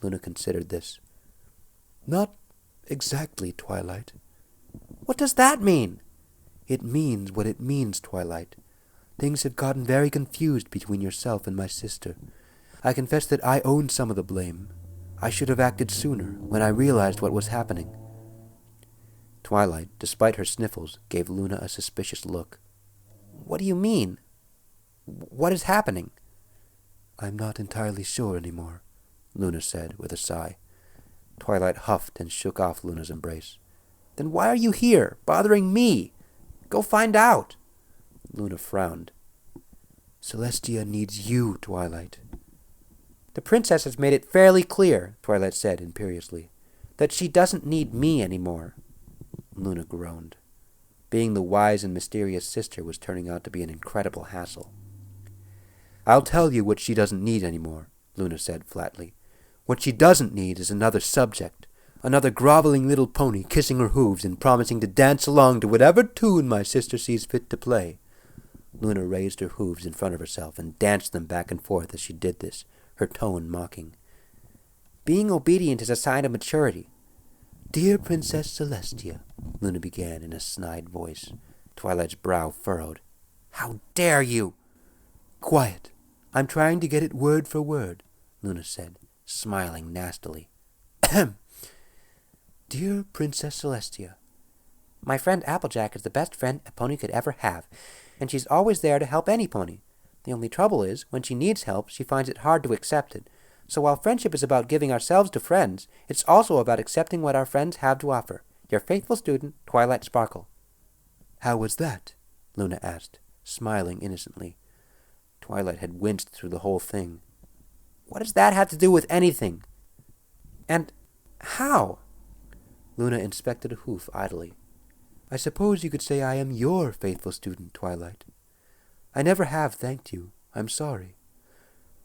S3: Luna considered this. Not exactly, Twilight.
S1: What does that mean?
S3: It means what it means, Twilight. Things have gotten very confused between yourself and my sister. I confess that I own some of the blame. I should have acted sooner, when I realized what was happening.
S1: Twilight, despite her sniffles, gave Luna a suspicious look. What do you mean? What is happening?
S3: I'm not entirely sure anymore, Luna said with a sigh.
S1: Twilight huffed and shook off Luna's embrace. Then why are you here, bothering me? Go find out. Luna frowned.
S3: Celestia needs you, Twilight.
S1: The princess has made it fairly clear, Twilight said imperiously, that she doesn't need me anymore. Luna groaned. Being the wise and mysterious sister was turning out to be an incredible hassle.
S3: I'll tell you what she doesn't need anymore, Luna said flatly. What she doesn't need is another subject, another groveling little pony kissing her hooves and promising to dance along to whatever tune my sister sees fit to play.
S1: Luna raised her hooves in front of herself and danced them back and forth as she did this, her tone mocking. Being obedient is a sign of maturity.
S3: Dear Princess Celestia, Luna began in a snide voice.
S1: Twilight's brow furrowed. How dare you?
S3: Quiet. I'm trying to get it word for word, Luna said,
S1: smiling nastily.
S3: Dear Princess Celestia,
S1: my friend Applejack is the best friend a pony could ever have, and she's always there to help any pony. The only trouble is, when she needs help, she finds it hard to accept it. So while friendship is about giving ourselves to friends, it's also about accepting what our friends have to offer. Your faithful student, Twilight Sparkle.
S3: How was that?
S1: Luna asked, smiling innocently. Twilight had winced through the whole thing. What does that have to do with anything? And how?
S3: Luna inspected a hoof idly. I suppose you could say I am your faithful student, Twilight. I never have thanked you. I'm sorry.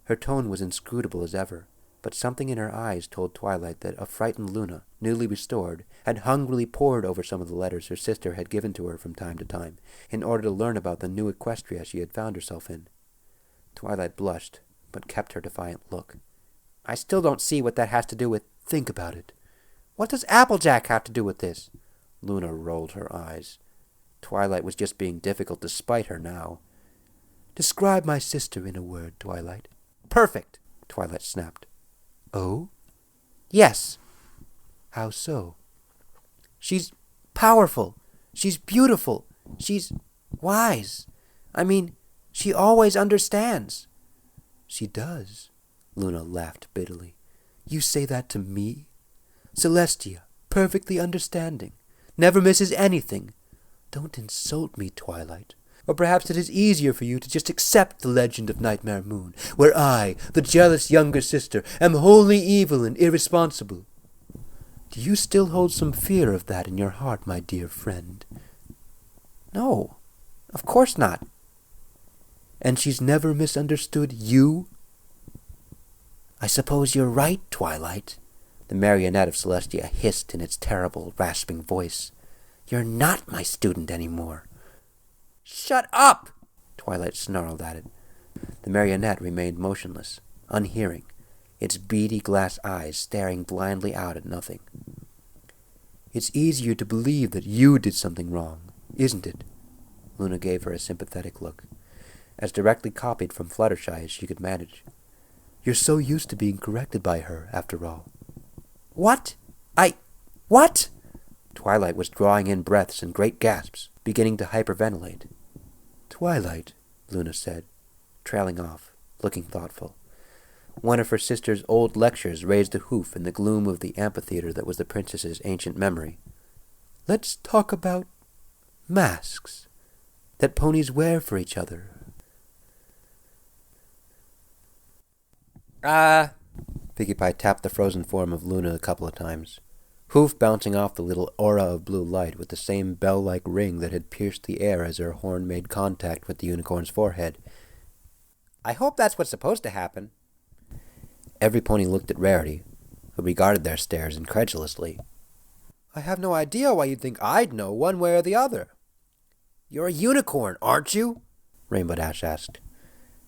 S3: Her tone was inscrutable as ever, but something in her eyes told Twilight that a frightened Luna, newly restored, had hungrily pored over some of the letters her sister had given to her from time to time, in order to learn about the new Equestria she had found herself in. Twilight blushed, but kept her defiant look.
S1: I still don't see what that has to do with...
S3: Think about it.
S1: What does Applejack have to do with this? Luna rolled her eyes. Twilight was just being difficult to spite her now. "Describe my sister in a word, Twilight." "Perfect," Twilight snapped. "Oh?" "Yes." "How so?" "She's powerful. She's beautiful. She's wise. I mean, she always understands." "She does?" Luna laughed bitterly. "You say that to me? Celestia, perfectly understanding, never misses anything. Don't insult me, Twilight. Or perhaps it is easier for you to just accept the legend of Nightmare Moon, where I, the jealous younger sister, am wholly evil and irresponsible. Do you still hold some fear of that in your heart, my dear friend?" "No, of course not." "And she's never misunderstood you?" "I suppose you're right, Twilight," the marionette of Celestia hissed in its terrible, rasping voice. "You're not my student anymore." "Shut up!" Twilight snarled at it. The marionette remained motionless, unhearing, its beady glass eyes staring blindly out at nothing. "It's easier to believe that you did something wrong, isn't it?" Luna gave her a sympathetic look, as directly copied from Fluttershy as she could manage. "You're so used to being corrected by her, after all." "What? What?" Twilight was drawing in breaths and great gasps, beginning to hyperventilate. "Twilight," Luna said, trailing off, looking thoughtful. One of her sister's old lectures raised a hoof in the gloom of the amphitheater that was the princess's ancient memory. "Let's talk about masks that ponies wear for each other." Pinkie Pie tapped the frozen form of Luna a couple of times, hoof bouncing off the little aura of blue light with the same bell-like ring that had pierced the air as her horn made contact with the unicorn's forehead. "I hope that's what's supposed to happen." Every pony looked at Rarity, who regarded their stares incredulously. "I have no idea why you'd think I'd know one way or the other." "You're a unicorn, aren't you?" Rainbow Dash asked.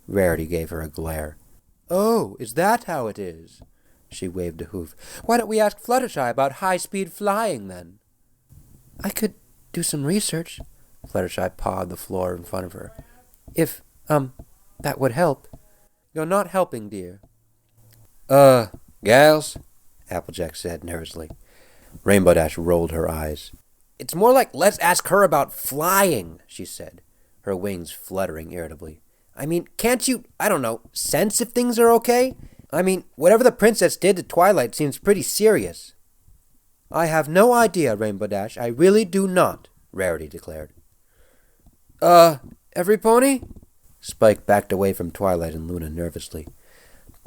S1: Rarity gave her a glare. "Oh, is that how it is?" She waved a hoof. "Why don't we ask Fluttershy about high-speed flying, then?" "I could do some research." Fluttershy pawed the floor in front of her. "If, that would help." "You're not helping, dear." Gals?" Applejack said nervously. Rainbow Dash rolled her eyes. "It's more like let's ask her about flying," she said, her wings fluttering irritably. "I mean, can't you, I don't know, sense if things are okay? I mean, whatever the princess did to Twilight seems pretty serious." "I have no idea, Rainbow Dash. I really do not," Rarity declared. Every pony?" Spike backed away from Twilight and Luna nervously.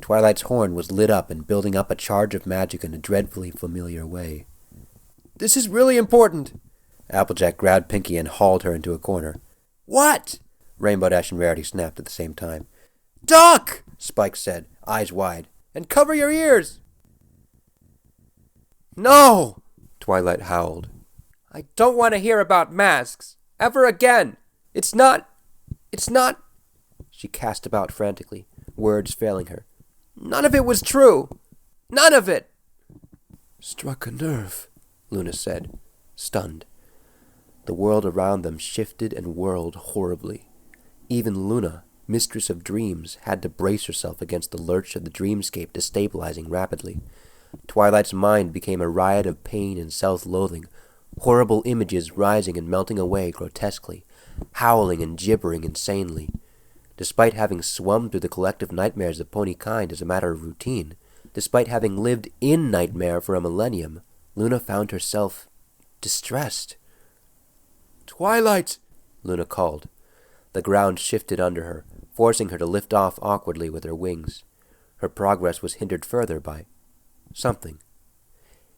S1: Twilight's horn was lit up and building up a charge of magic in a dreadfully familiar way. "This is really important." Applejack grabbed Pinkie and hauled her into a corner. "What?" Rainbow Dash and Rarity snapped at the same time. "Duck!" Spike said, eyes wide. "And cover your ears!" "No!" Twilight howled. "I don't want to hear about masks. Ever again. It's not... She cast about frantically, words failing her. "None of it was true. None of it." "Struck a nerve," Luna said, stunned. The world around them shifted and whirled horribly. Even Luna, mistress of dreams, had to brace herself against the lurch of the dreamscape destabilizing rapidly. Twilight's mind became a riot of pain and self-loathing, horrible images rising and melting away grotesquely, howling and gibbering insanely. Despite having swum through the collective nightmares of pony kind as a matter of routine, despite having lived in nightmare for a millennium, Luna found herself distressed. "Twilight!" Luna called. The ground shifted under her, forcing her to lift off awkwardly with her wings. Her progress was hindered further by something.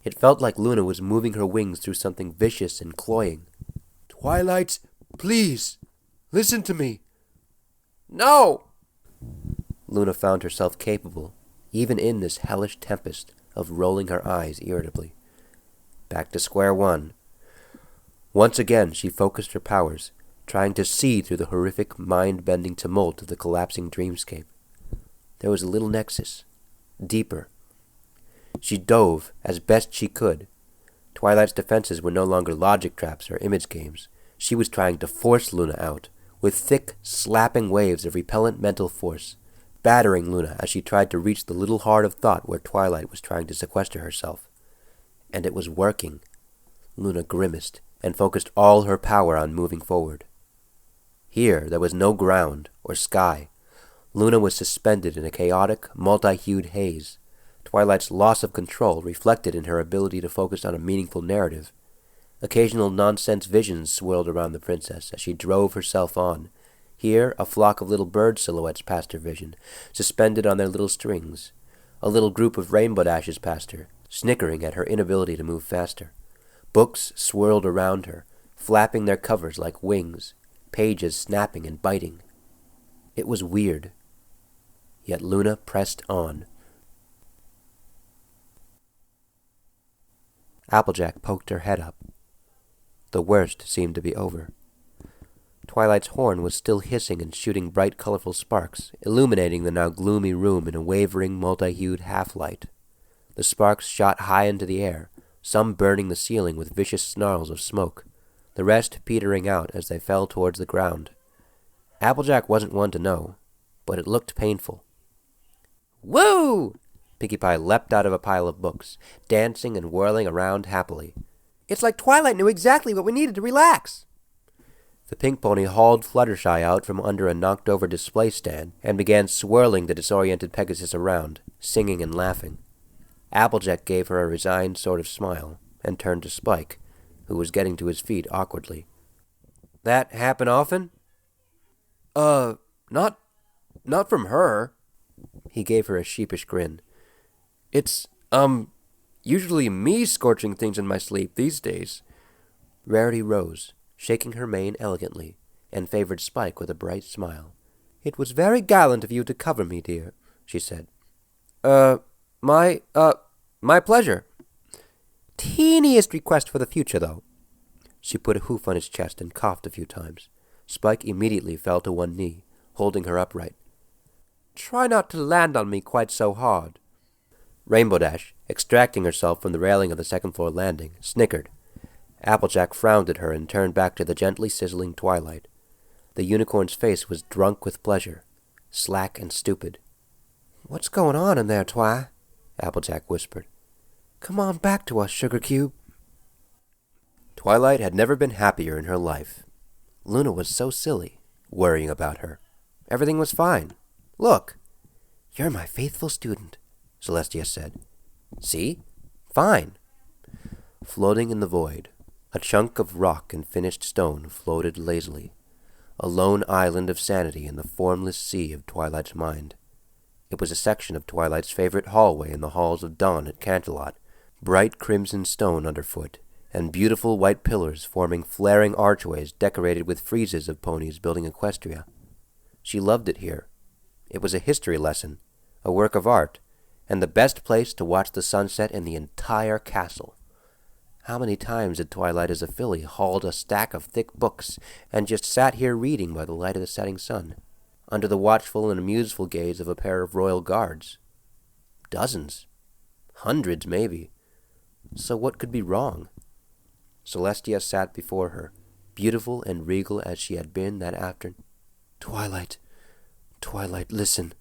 S1: It felt like Luna was moving her wings through something vicious and cloying. "Twilight, please, listen to me." "No!" Luna found herself capable, even in this hellish tempest, of rolling her eyes irritably. Back to square one. Once again she focused her powers, trying to see through the horrific, mind-bending tumult of the collapsing dreamscape. There was a little nexus, deeper. She dove as best she could. Twilight's defenses were no longer logic traps or image games. She was trying to force Luna out, with thick, slapping waves of repellent mental force, battering Luna as she tried to reach the little heart of thought where Twilight was trying to sequester herself. And it was working. Luna grimaced and focused all her power on moving forward. Here there was no ground or sky. Luna was suspended in a chaotic, multi-hued haze. Twilight's loss of control reflected in her ability to focus on a meaningful narrative. Occasional nonsense visions swirled around the princess as she drove herself on. Here, a flock of little bird silhouettes passed her vision, suspended on their little strings. A little group of rainbow dashes passed her, snickering at her inability to move faster. Books swirled around her, flapping their covers like wings, pages snapping and biting. It was weird. Yet Luna pressed on. Applejack poked her head up. The worst seemed to be over. Twilight's horn was still hissing and shooting bright, colorful sparks, illuminating the now gloomy room in a wavering, multi-hued half-light. The sparks shot high into the air, some burning the ceiling with vicious snarls of smoke, the rest petering out as they fell towards the ground. Applejack wasn't one to know, but it looked painful. "Woo!" Pinkie Pie leapt out of a pile of books, dancing and whirling around happily. "It's like Twilight knew exactly what we needed to relax." The pink pony hauled Fluttershy out from under a knocked-over display stand and began swirling the disoriented Pegasus around, singing and laughing. Applejack gave her a resigned sort of smile and turned to Spike, who was getting to his feet awkwardly. "That happen often?" Not from her." He gave her a sheepish grin. "It's, usually me scorching things in my sleep these days." Rarity rose, shaking her mane elegantly, and favored Spike with a bright smile. "It was very gallant of you to cover me, dear," she said. My pleasure. Teeniest request for the future, though." She put a hoof on his chest and coughed a few times. Spike immediately fell to one knee, holding her upright. "Try not to land on me quite so hard." Rainbow Dash, extracting herself from the railing of the second-floor landing, snickered. Applejack frowned at her and turned back to the gently sizzling Twilight. The unicorn's face was drunk with pleasure, slack and stupid. "What's going on in there, Twi?" Applejack whispered. "Come on back to us, Sugar Cube." Twilight had never been happier in her life. Luna was so silly, worrying about her. Everything was fine. "Look." "You're my faithful student," Celestia said. "See? Fine." Floating in the void, a chunk of rock and finished stone floated lazily, a lone island of sanity in the formless sea of Twilight's mind. It was a section of Twilight's favorite hallway in the halls of Dawn at Canterlot, bright crimson stone underfoot, and beautiful white pillars forming flaring archways decorated with friezes of ponies building equestria. She loved it here. It was a history lesson, a work of art, and the best place to watch the sunset in the entire castle. How many times had Twilight as a filly hauled a stack of thick books and just sat here reading by the light of the setting sun, under the watchful and amuseful gaze of a pair of royal guards? Dozens. Hundreds, maybe. So what could be wrong? Celestia sat before her, beautiful and regal as she had been that afternoon. Twilight, listen.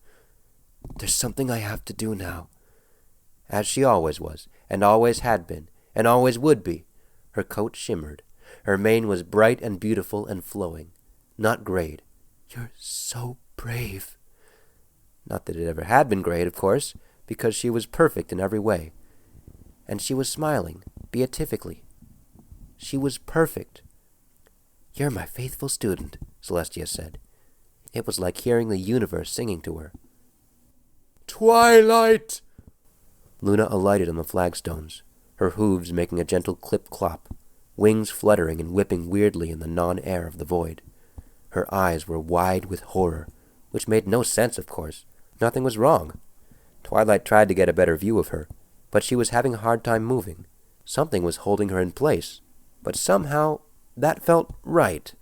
S1: There's something I have to do now." As she always was, and always had been, and always would be, her coat shimmered. Her mane was bright and beautiful and flowing, not grayed. "You're so brave." Not that it ever had been grayed, of course, because she was perfect in every way. And she was smiling, beatifically. She was perfect. "You're my faithful student," Celestia said. It was like hearing the universe singing to her. "Twilight!" Luna alighted on the flagstones, her hooves making a gentle clip-clop, wings fluttering and whipping weirdly in the non-air of the void. Her eyes were wide with horror, which made no sense, of course. Nothing was wrong. Twilight tried to get a better view of her, but she was having a hard time moving. Something was holding her in place, but somehow that felt right.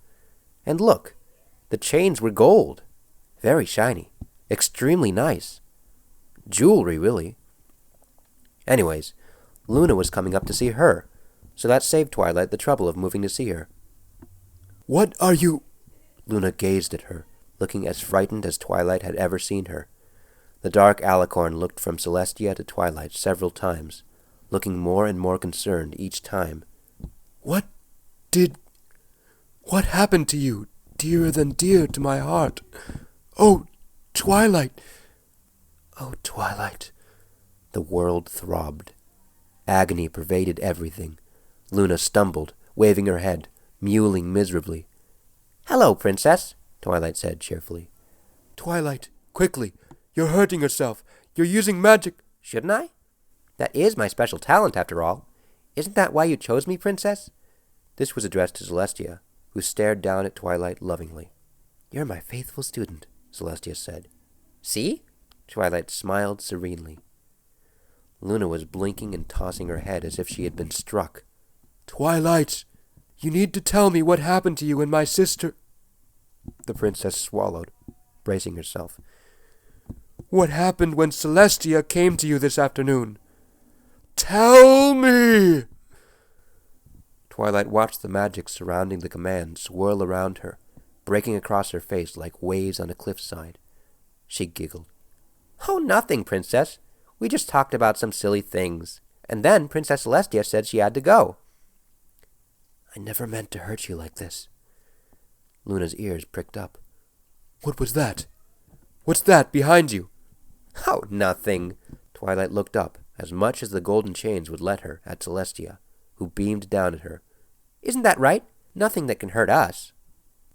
S1: And look, the chains were gold. Very shiny. Extremely nice. Jewelry, really. Anyways, Luna was coming up to see her, so that saved Twilight the trouble of moving to see her.
S3: What are you... Luna gazed at her, looking as frightened as Twilight had ever seen her. The dark alicorn looked from Celestia to Twilight several times, looking more and more concerned each time. What happened to you, dearer than dear to my heart? Oh, Twilight! Oh, Twilight! The world throbbed. Agony pervaded everything. Luna stumbled, waving her head, mewling miserably.
S1: "Hello, Princess," Twilight said cheerfully.
S3: Twilight, quickly! You're hurting yourself. You're using magic.
S1: "Shouldn't I? That is my special talent, after all. Isn't that why you chose me, Princess?" This was addressed to Celestia, who stared down at Twilight lovingly. "You're my faithful student," Celestia said. "See?" Twilight smiled serenely. Luna was blinking and tossing her head as if she had been struck. Twilight, you need to tell me what happened to you and my sister. The princess swallowed, bracing herself. What happened when Celestia came to you this afternoon? Tell me! Twilight watched the magic surrounding the command swirl around her, breaking across her face like waves on a cliffside. She giggled. "Oh, nothing, Princess. We just talked about some silly things. And then Princess Celestia said she had to go." "I never meant to hurt you like this." Luna's ears pricked up. "What was that? What's that behind you?" "Oh, nothing." Twilight looked up, as much as the golden chains would let her, at Celestia, who beamed down at her. "Isn't that right? Nothing that can hurt us."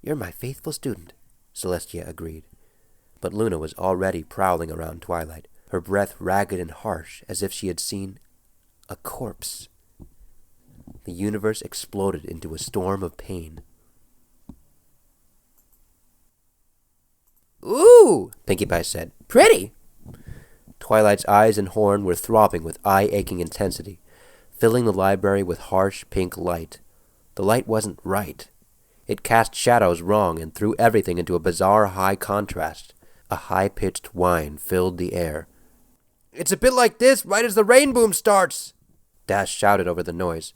S1: "You're my faithful student," Celestia agreed. But Luna was already prowling around Twilight, her breath ragged and harsh as if she had seen a corpse. The universe exploded into a storm of pain. "Ooh," Pinkie Pie said. "Pretty." Twilight's eyes and horn were throbbing with eye-aching intensity, filling the library with harsh pink light. The light wasn't right. It cast shadows wrong and threw everything into a bizarre high contrast. A high-pitched whine filled the air. "It's a bit like this right as the rain boom starts," Dash shouted over the noise.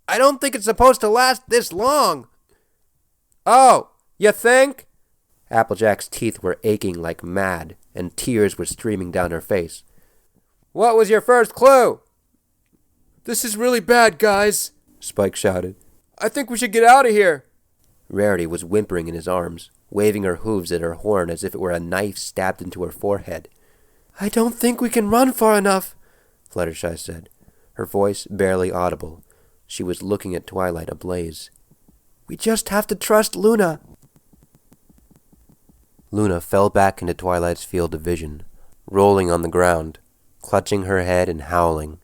S1: "I don't think it's supposed to last this long." "Oh, you think?" Applejack's teeth were aching like mad, and tears were streaming down her face. "What was your first clue?" "This is really bad, guys," Spike shouted. "I think we should get out of here." Rarity was whimpering in his arms, waving her hooves at her horn as if it were a knife stabbed into her forehead. "I don't think we can run far enough," Fluttershy said, her voice barely audible. She was looking at Twilight ablaze. "We just have to trust Luna." Luna fell back into Twilight's field of vision, rolling on the ground, clutching her head and howling.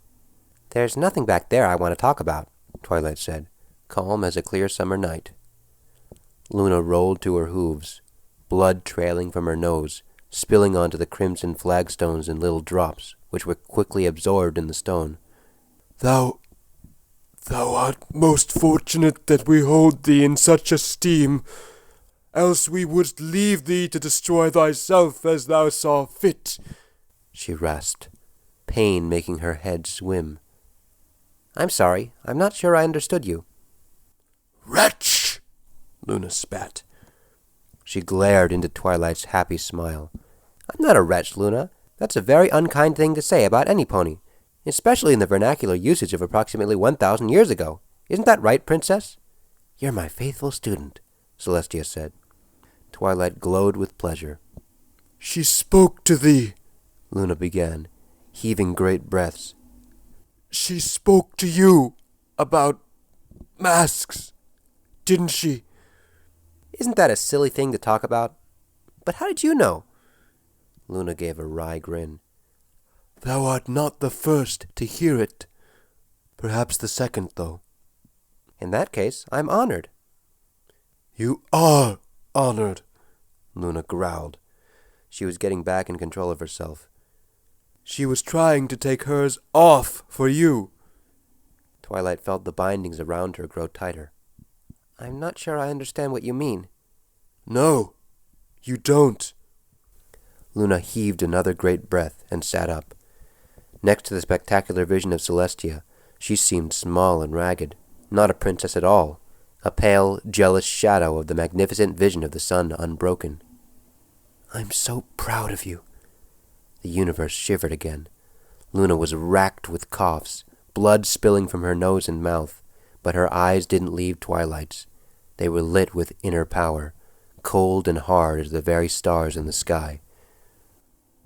S1: "There's nothing back there I want to talk about," Twilight said, calm as a clear summer night. Luna rolled to her hooves, blood trailing from her nose, spilling onto the crimson flagstones in little drops, which were quickly absorbed in the stone. Thou art most fortunate that we hold thee in such esteem, else we would leave thee to destroy thyself as thou saw fit," she rasped, pain making her head swim. "I'm sorry, I'm not sure I understood you." "Wretch!" Luna spat. She glared into Twilight's happy smile. "I'm not a wretch, Luna. That's a very unkind thing to say about any pony, especially in the vernacular usage of approximately 1,000 years ago. Isn't that right, Princess?" "You're my faithful student," Celestia said. Twilight glowed with pleasure. "She spoke to thee," Luna began, heaving great breaths. "She spoke to you about masks, didn't she?" "Isn't that a silly thing to talk about? But how did you know?" Luna gave a wry grin. "Thou art not the first to hear it. Perhaps the second, though." "In that case, I'm honored." "You are honored," Luna growled. She was getting back in control of herself. "She was trying to take hers off for you." Twilight felt the bindings around her grow tighter. "I'm not sure I understand what you mean." "No, you don't." Luna heaved another great breath and sat up. Next to the spectacular vision of Celestia, she seemed small and ragged, not a princess at all,
S4: a pale, jealous shadow of the magnificent vision of the sun unbroken.
S3: "I'm so proud of you."
S4: The universe shivered again. Luna was racked with coughs, blood spilling from her nose and mouth, but her eyes didn't leave Twilight's. They were lit with inner power, cold and hard as the very stars in the sky.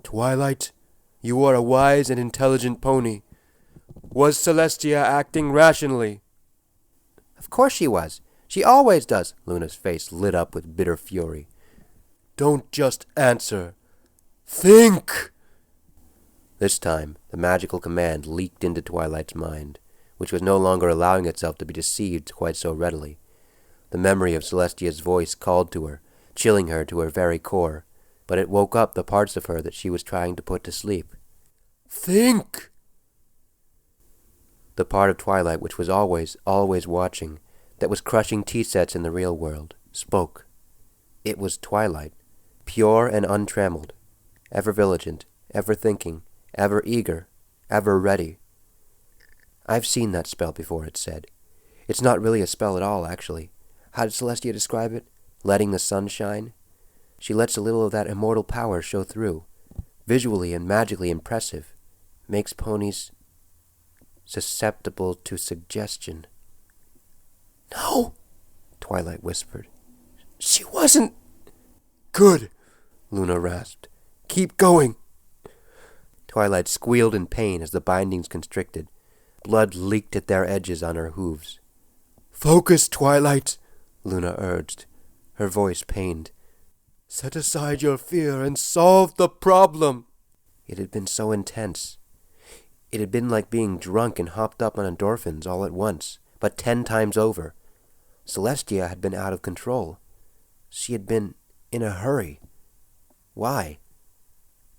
S3: "Twilight, you are a wise and intelligent pony. Was Celestia acting rationally?"
S4: Of course she was. She always does. Luna's face lit up with bitter fury.
S3: "Don't just answer. Think!"
S4: This time, the magical command leaked into Twilight's mind, which was no longer allowing itself to be deceived quite so readily. The memory of Celestia's voice called to her, chilling her to her very core, but it woke up the parts of her that she was trying to put to sleep.
S3: "Think!"
S4: The part of Twilight which was always watching, that was crushing tea sets in the real world, spoke. It was Twilight, pure and untrammeled, ever vigilant, ever thinking, ever eager, ever ready. "I've seen that spell before," it said. "It's not really a spell at all, actually. How did Celestia describe it? Letting the sun shine? She lets a little of that immortal power show through. Visually and magically impressive. Makes ponies susceptible to suggestion."
S3: "No,"
S4: Twilight whispered.
S3: "she wasn't." "Good," Luna rasped. "Keep going."
S4: Twilight squealed in pain as the bindings constricted. Blood leaked at their edges on her hooves.
S3: "Focus, Twilight,"
S4: Luna urged, her voice pained.
S3: "Set aside your fear and solve the problem."
S4: It had been so intense. It had been like being drunk and hopped up on endorphins all at once, but 10 times over. Celestia had been out of control. She had been in a hurry. Why?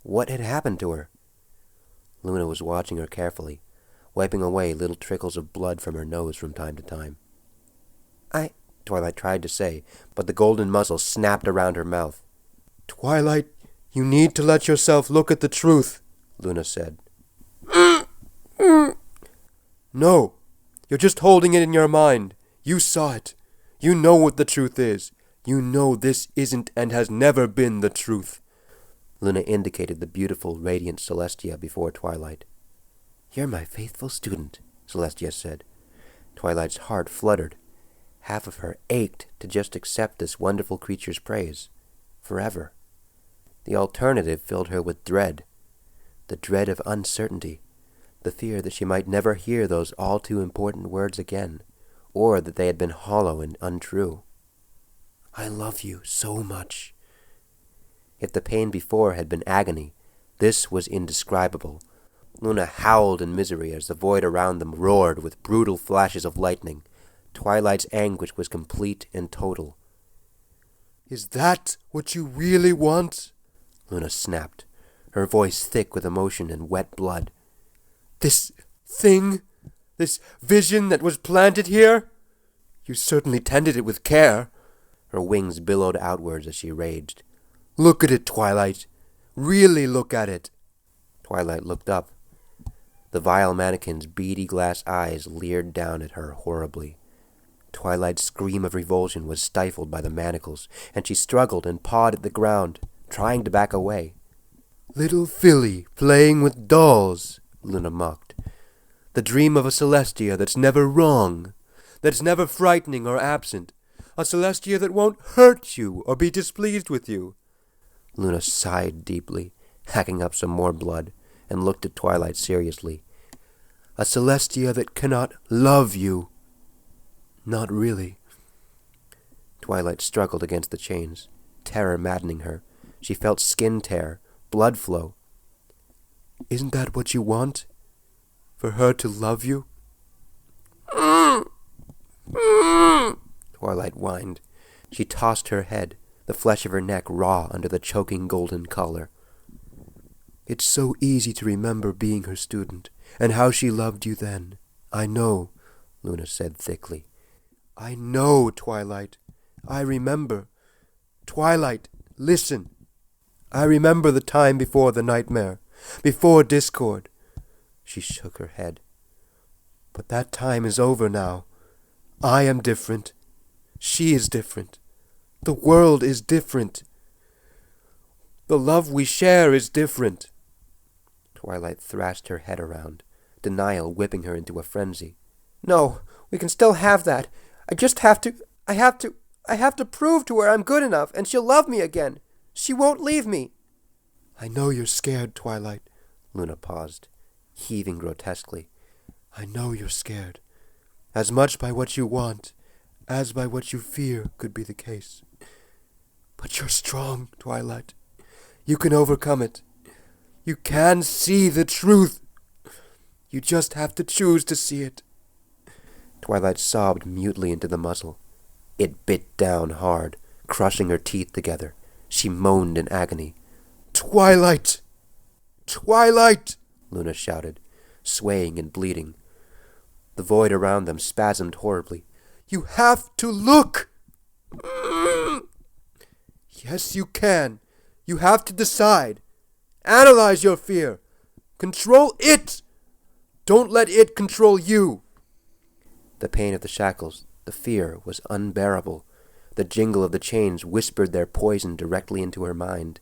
S4: What had happened to her? Luna was watching her carefully, wiping away little trickles of blood from her nose from time to time. Twilight tried to say, but the golden muzzle snapped around her mouth.
S3: "Twilight, you need to let yourself look at the truth," Luna said. "No, you're just holding it in your mind. You saw it. You know what the truth is. You know this isn't and has never been the truth."
S4: Luna indicated the beautiful, radiant Celestia before Twilight. "You're my faithful student," Celestia said. Twilight's heart fluttered. Half of her ached to just accept this wonderful creature's praise. Forever. The alternative filled her with dread. The dread of uncertainty. The fear that she might never hear those all-too-important words again, or that they had been hollow and untrue. "I love you so much." If the pain before had been agony, this was indescribable. Luna howled in misery as the void around them roared with brutal flashes of lightning. Twilight's anguish was complete and total.
S3: "Is that what you really want?"
S4: Luna snapped, her voice thick with emotion and wet blood.
S3: "This thing? This vision that was planted here? You certainly tended it with care."
S4: Her wings billowed outwards as she raged.
S3: "Look at it, Twilight. Really look at it."
S4: Twilight looked up. The vile mannequin's beady glass eyes leered down at her horribly. Twilight's scream of revulsion was stifled by the manacles, and she struggled and pawed at the ground, trying to back away.
S3: "Little filly playing with dolls," Luna mocked. "The dream of a Celestia that's never wrong, that's never frightening or absent, a Celestia that won't hurt you or be displeased with you."
S4: Luna sighed deeply, hacking up some more blood, and looked at Twilight seriously.
S3: "A Celestia that cannot love you." "Not really."
S4: Twilight struggled against the chains, terror maddening her. She felt skin tear, blood flow.
S3: "Isn't that what you want? For her to love you?"
S4: Twilight whined. She tossed her head, the flesh of her neck raw under the choking golden collar.
S3: "It's so easy to remember being her student, and how she loved you then. I know," Luna said thickly. "I know, Twilight. I remember. Twilight, listen. I remember the time before the nightmare, before discord." She shook her head. "But that time is over now. I am different.
S4: She is different. The world is different. The love we share is different. Twilight thrashed her head around, denial whipping her into a frenzy. No, we can still have that. I have to prove to her I'm good enough, and she'll love me again. She won't leave me. I know you're scared, Twilight. Luna paused, heaving grotesquely. I know you're scared. As much by what you want, as by what you fear could be the case. But you're strong, Twilight. You can overcome it. You can see the truth. You just have to choose to see it. Twilight sobbed mutely into the muzzle. It bit down hard, crushing her teeth together. She moaned in agony. Twilight! Twilight! Luna shouted, swaying and bleeding. The void around them spasmed horribly. You have to look! Yes, you can. You have to decide. Analyze your fear. Control it! Don't let it control you. The pain of the shackles, the fear, was unbearable. The jingle of the chains whispered their poison directly into her mind.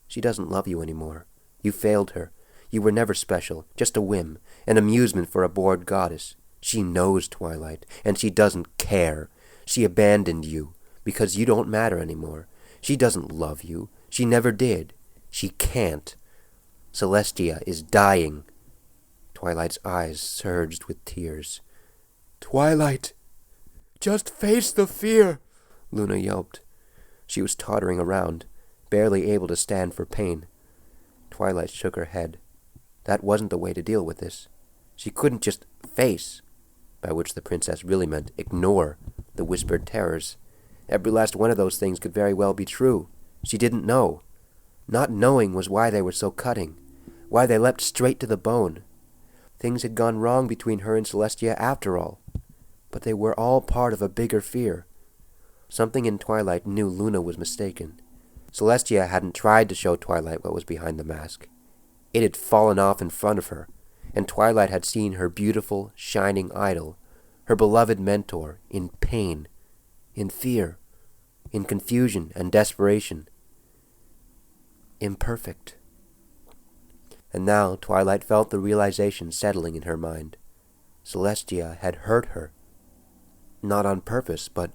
S4: She doesn't love you anymore. You failed her. You were never special, just a whim, an amusement for a bored goddess. She knows, Twilight, and she doesn't care. She abandoned you, because you don't matter anymore. She doesn't love you. She never did. She can't. Celestia is dying. Twilight's eyes surged with tears. Twilight, just face the fear, Luna yelped. She was tottering around, barely able to stand for pain. Twilight shook her head. That wasn't the way to deal with this. She couldn't just face, by which the princess really meant ignore, the whispered terrors. Every last one of those things could very well be true. She didn't know. Not knowing was why they were so cutting, why they leapt straight to the bone. Things had gone wrong between her and Celestia after all, but they were all part of a bigger fear. Something in Twilight knew Luna was mistaken. Celestia hadn't tried to show Twilight what was behind the mask. It had fallen off in front of her, and Twilight had seen her beautiful, shining idol, her beloved mentor, in pain, in fear, in confusion and desperation. Imperfect. And now Twilight felt the realization settling in her mind. Celestia had hurt her. Not on purpose, but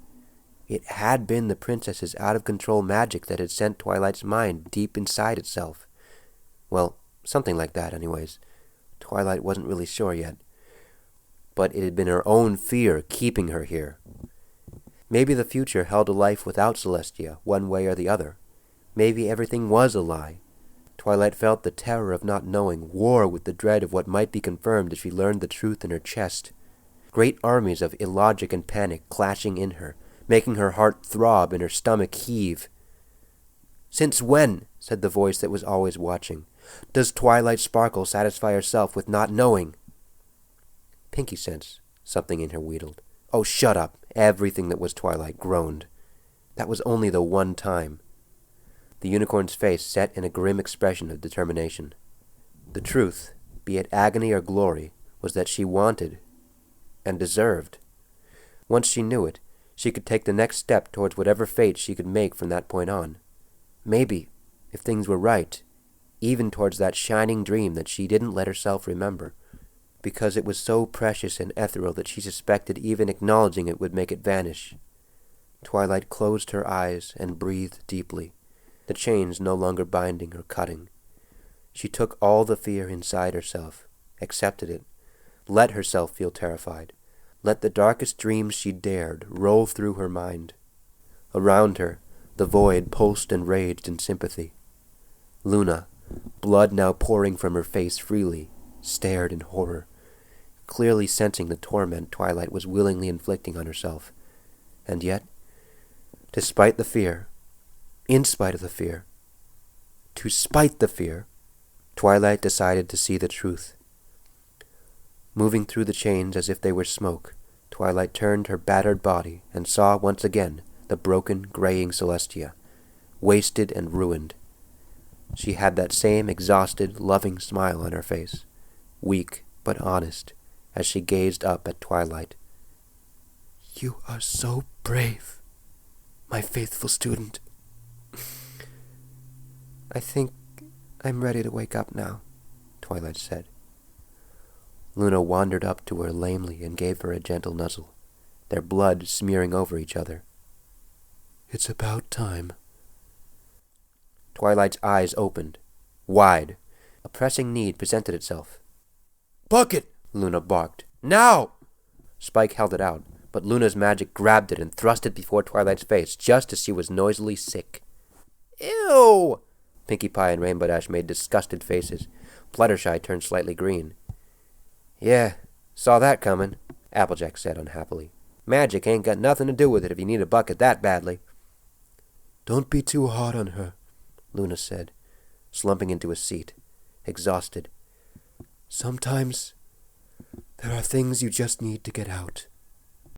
S4: it had been the princess's out-of-control magic that had sent Twilight's mind deep inside itself. Well, something like that, anyways. Twilight wasn't really sure yet. But it had been her own fear keeping her here. Maybe the future held a life without Celestia, one way or the other. Maybe everything was a lie. Twilight felt the terror of not knowing, war with the dread of what might be confirmed if she learned the truth in her chest. Great armies of illogic and panic clashing in her, making her heart throb and her stomach heave. "Since when," said the voice that was always watching, "does Twilight Sparkle satisfy herself with not knowing?" "Pinky sense," something in her wheedled. "Oh, shut up," everything that was Twilight groaned. That was only the one time. The unicorn's face set in a grim expression of determination. The truth, be it agony or glory, was that she wanted and deserved. Once she knew it, she could take the next step towards whatever fate she could make from that point on. Maybe, if things were right, even towards that shining dream that she didn't let herself remember, because it was so precious and ethereal that she suspected even acknowledging it would make it vanish. Twilight closed her eyes and breathed deeply, the chains no longer binding or cutting. She took all the fear inside herself, accepted it, let herself feel terrified, let the darkest dreams she dared roll through her mind. Around her, the void pulsed and raged in sympathy. Luna, blood now pouring from her face freely, stared in horror, clearly sensing the torment Twilight was willingly inflicting on herself. And yet, despite the fear, in spite of the fear, to spite the fear, Twilight decided to see the truth. Moving through the chains as if they were smoke, Twilight turned her battered body and saw once again the broken, graying Celestia, wasted and ruined. She had that same exhausted, loving smile on her face, weak but honest, as she gazed up at Twilight. "You are so brave,"
S3: my faithful student.
S4: I think I'm ready to wake up now, Twilight said. Luna wandered up to her lamely and gave her a gentle nuzzle, their blood smearing over each other.
S3: It's about time.
S4: Twilight's eyes opened, wide. A pressing need presented itself.
S3: Bucket!
S4: Luna barked. Now! Spike held it out, but Luna's magic grabbed it and thrust it before Twilight's face just as she was noisily sick. Ew! Pinkie Pie and Rainbow Dash made disgusted faces. Fluttershy turned slightly green. Yeah, saw that coming, Applejack said unhappily. Magic ain't got nothing to do with it if you need a bucket that badly.
S3: Don't be too hard on her,
S4: Luna said, slumping into a seat, exhausted.
S3: Sometimes there are things you just need to get out.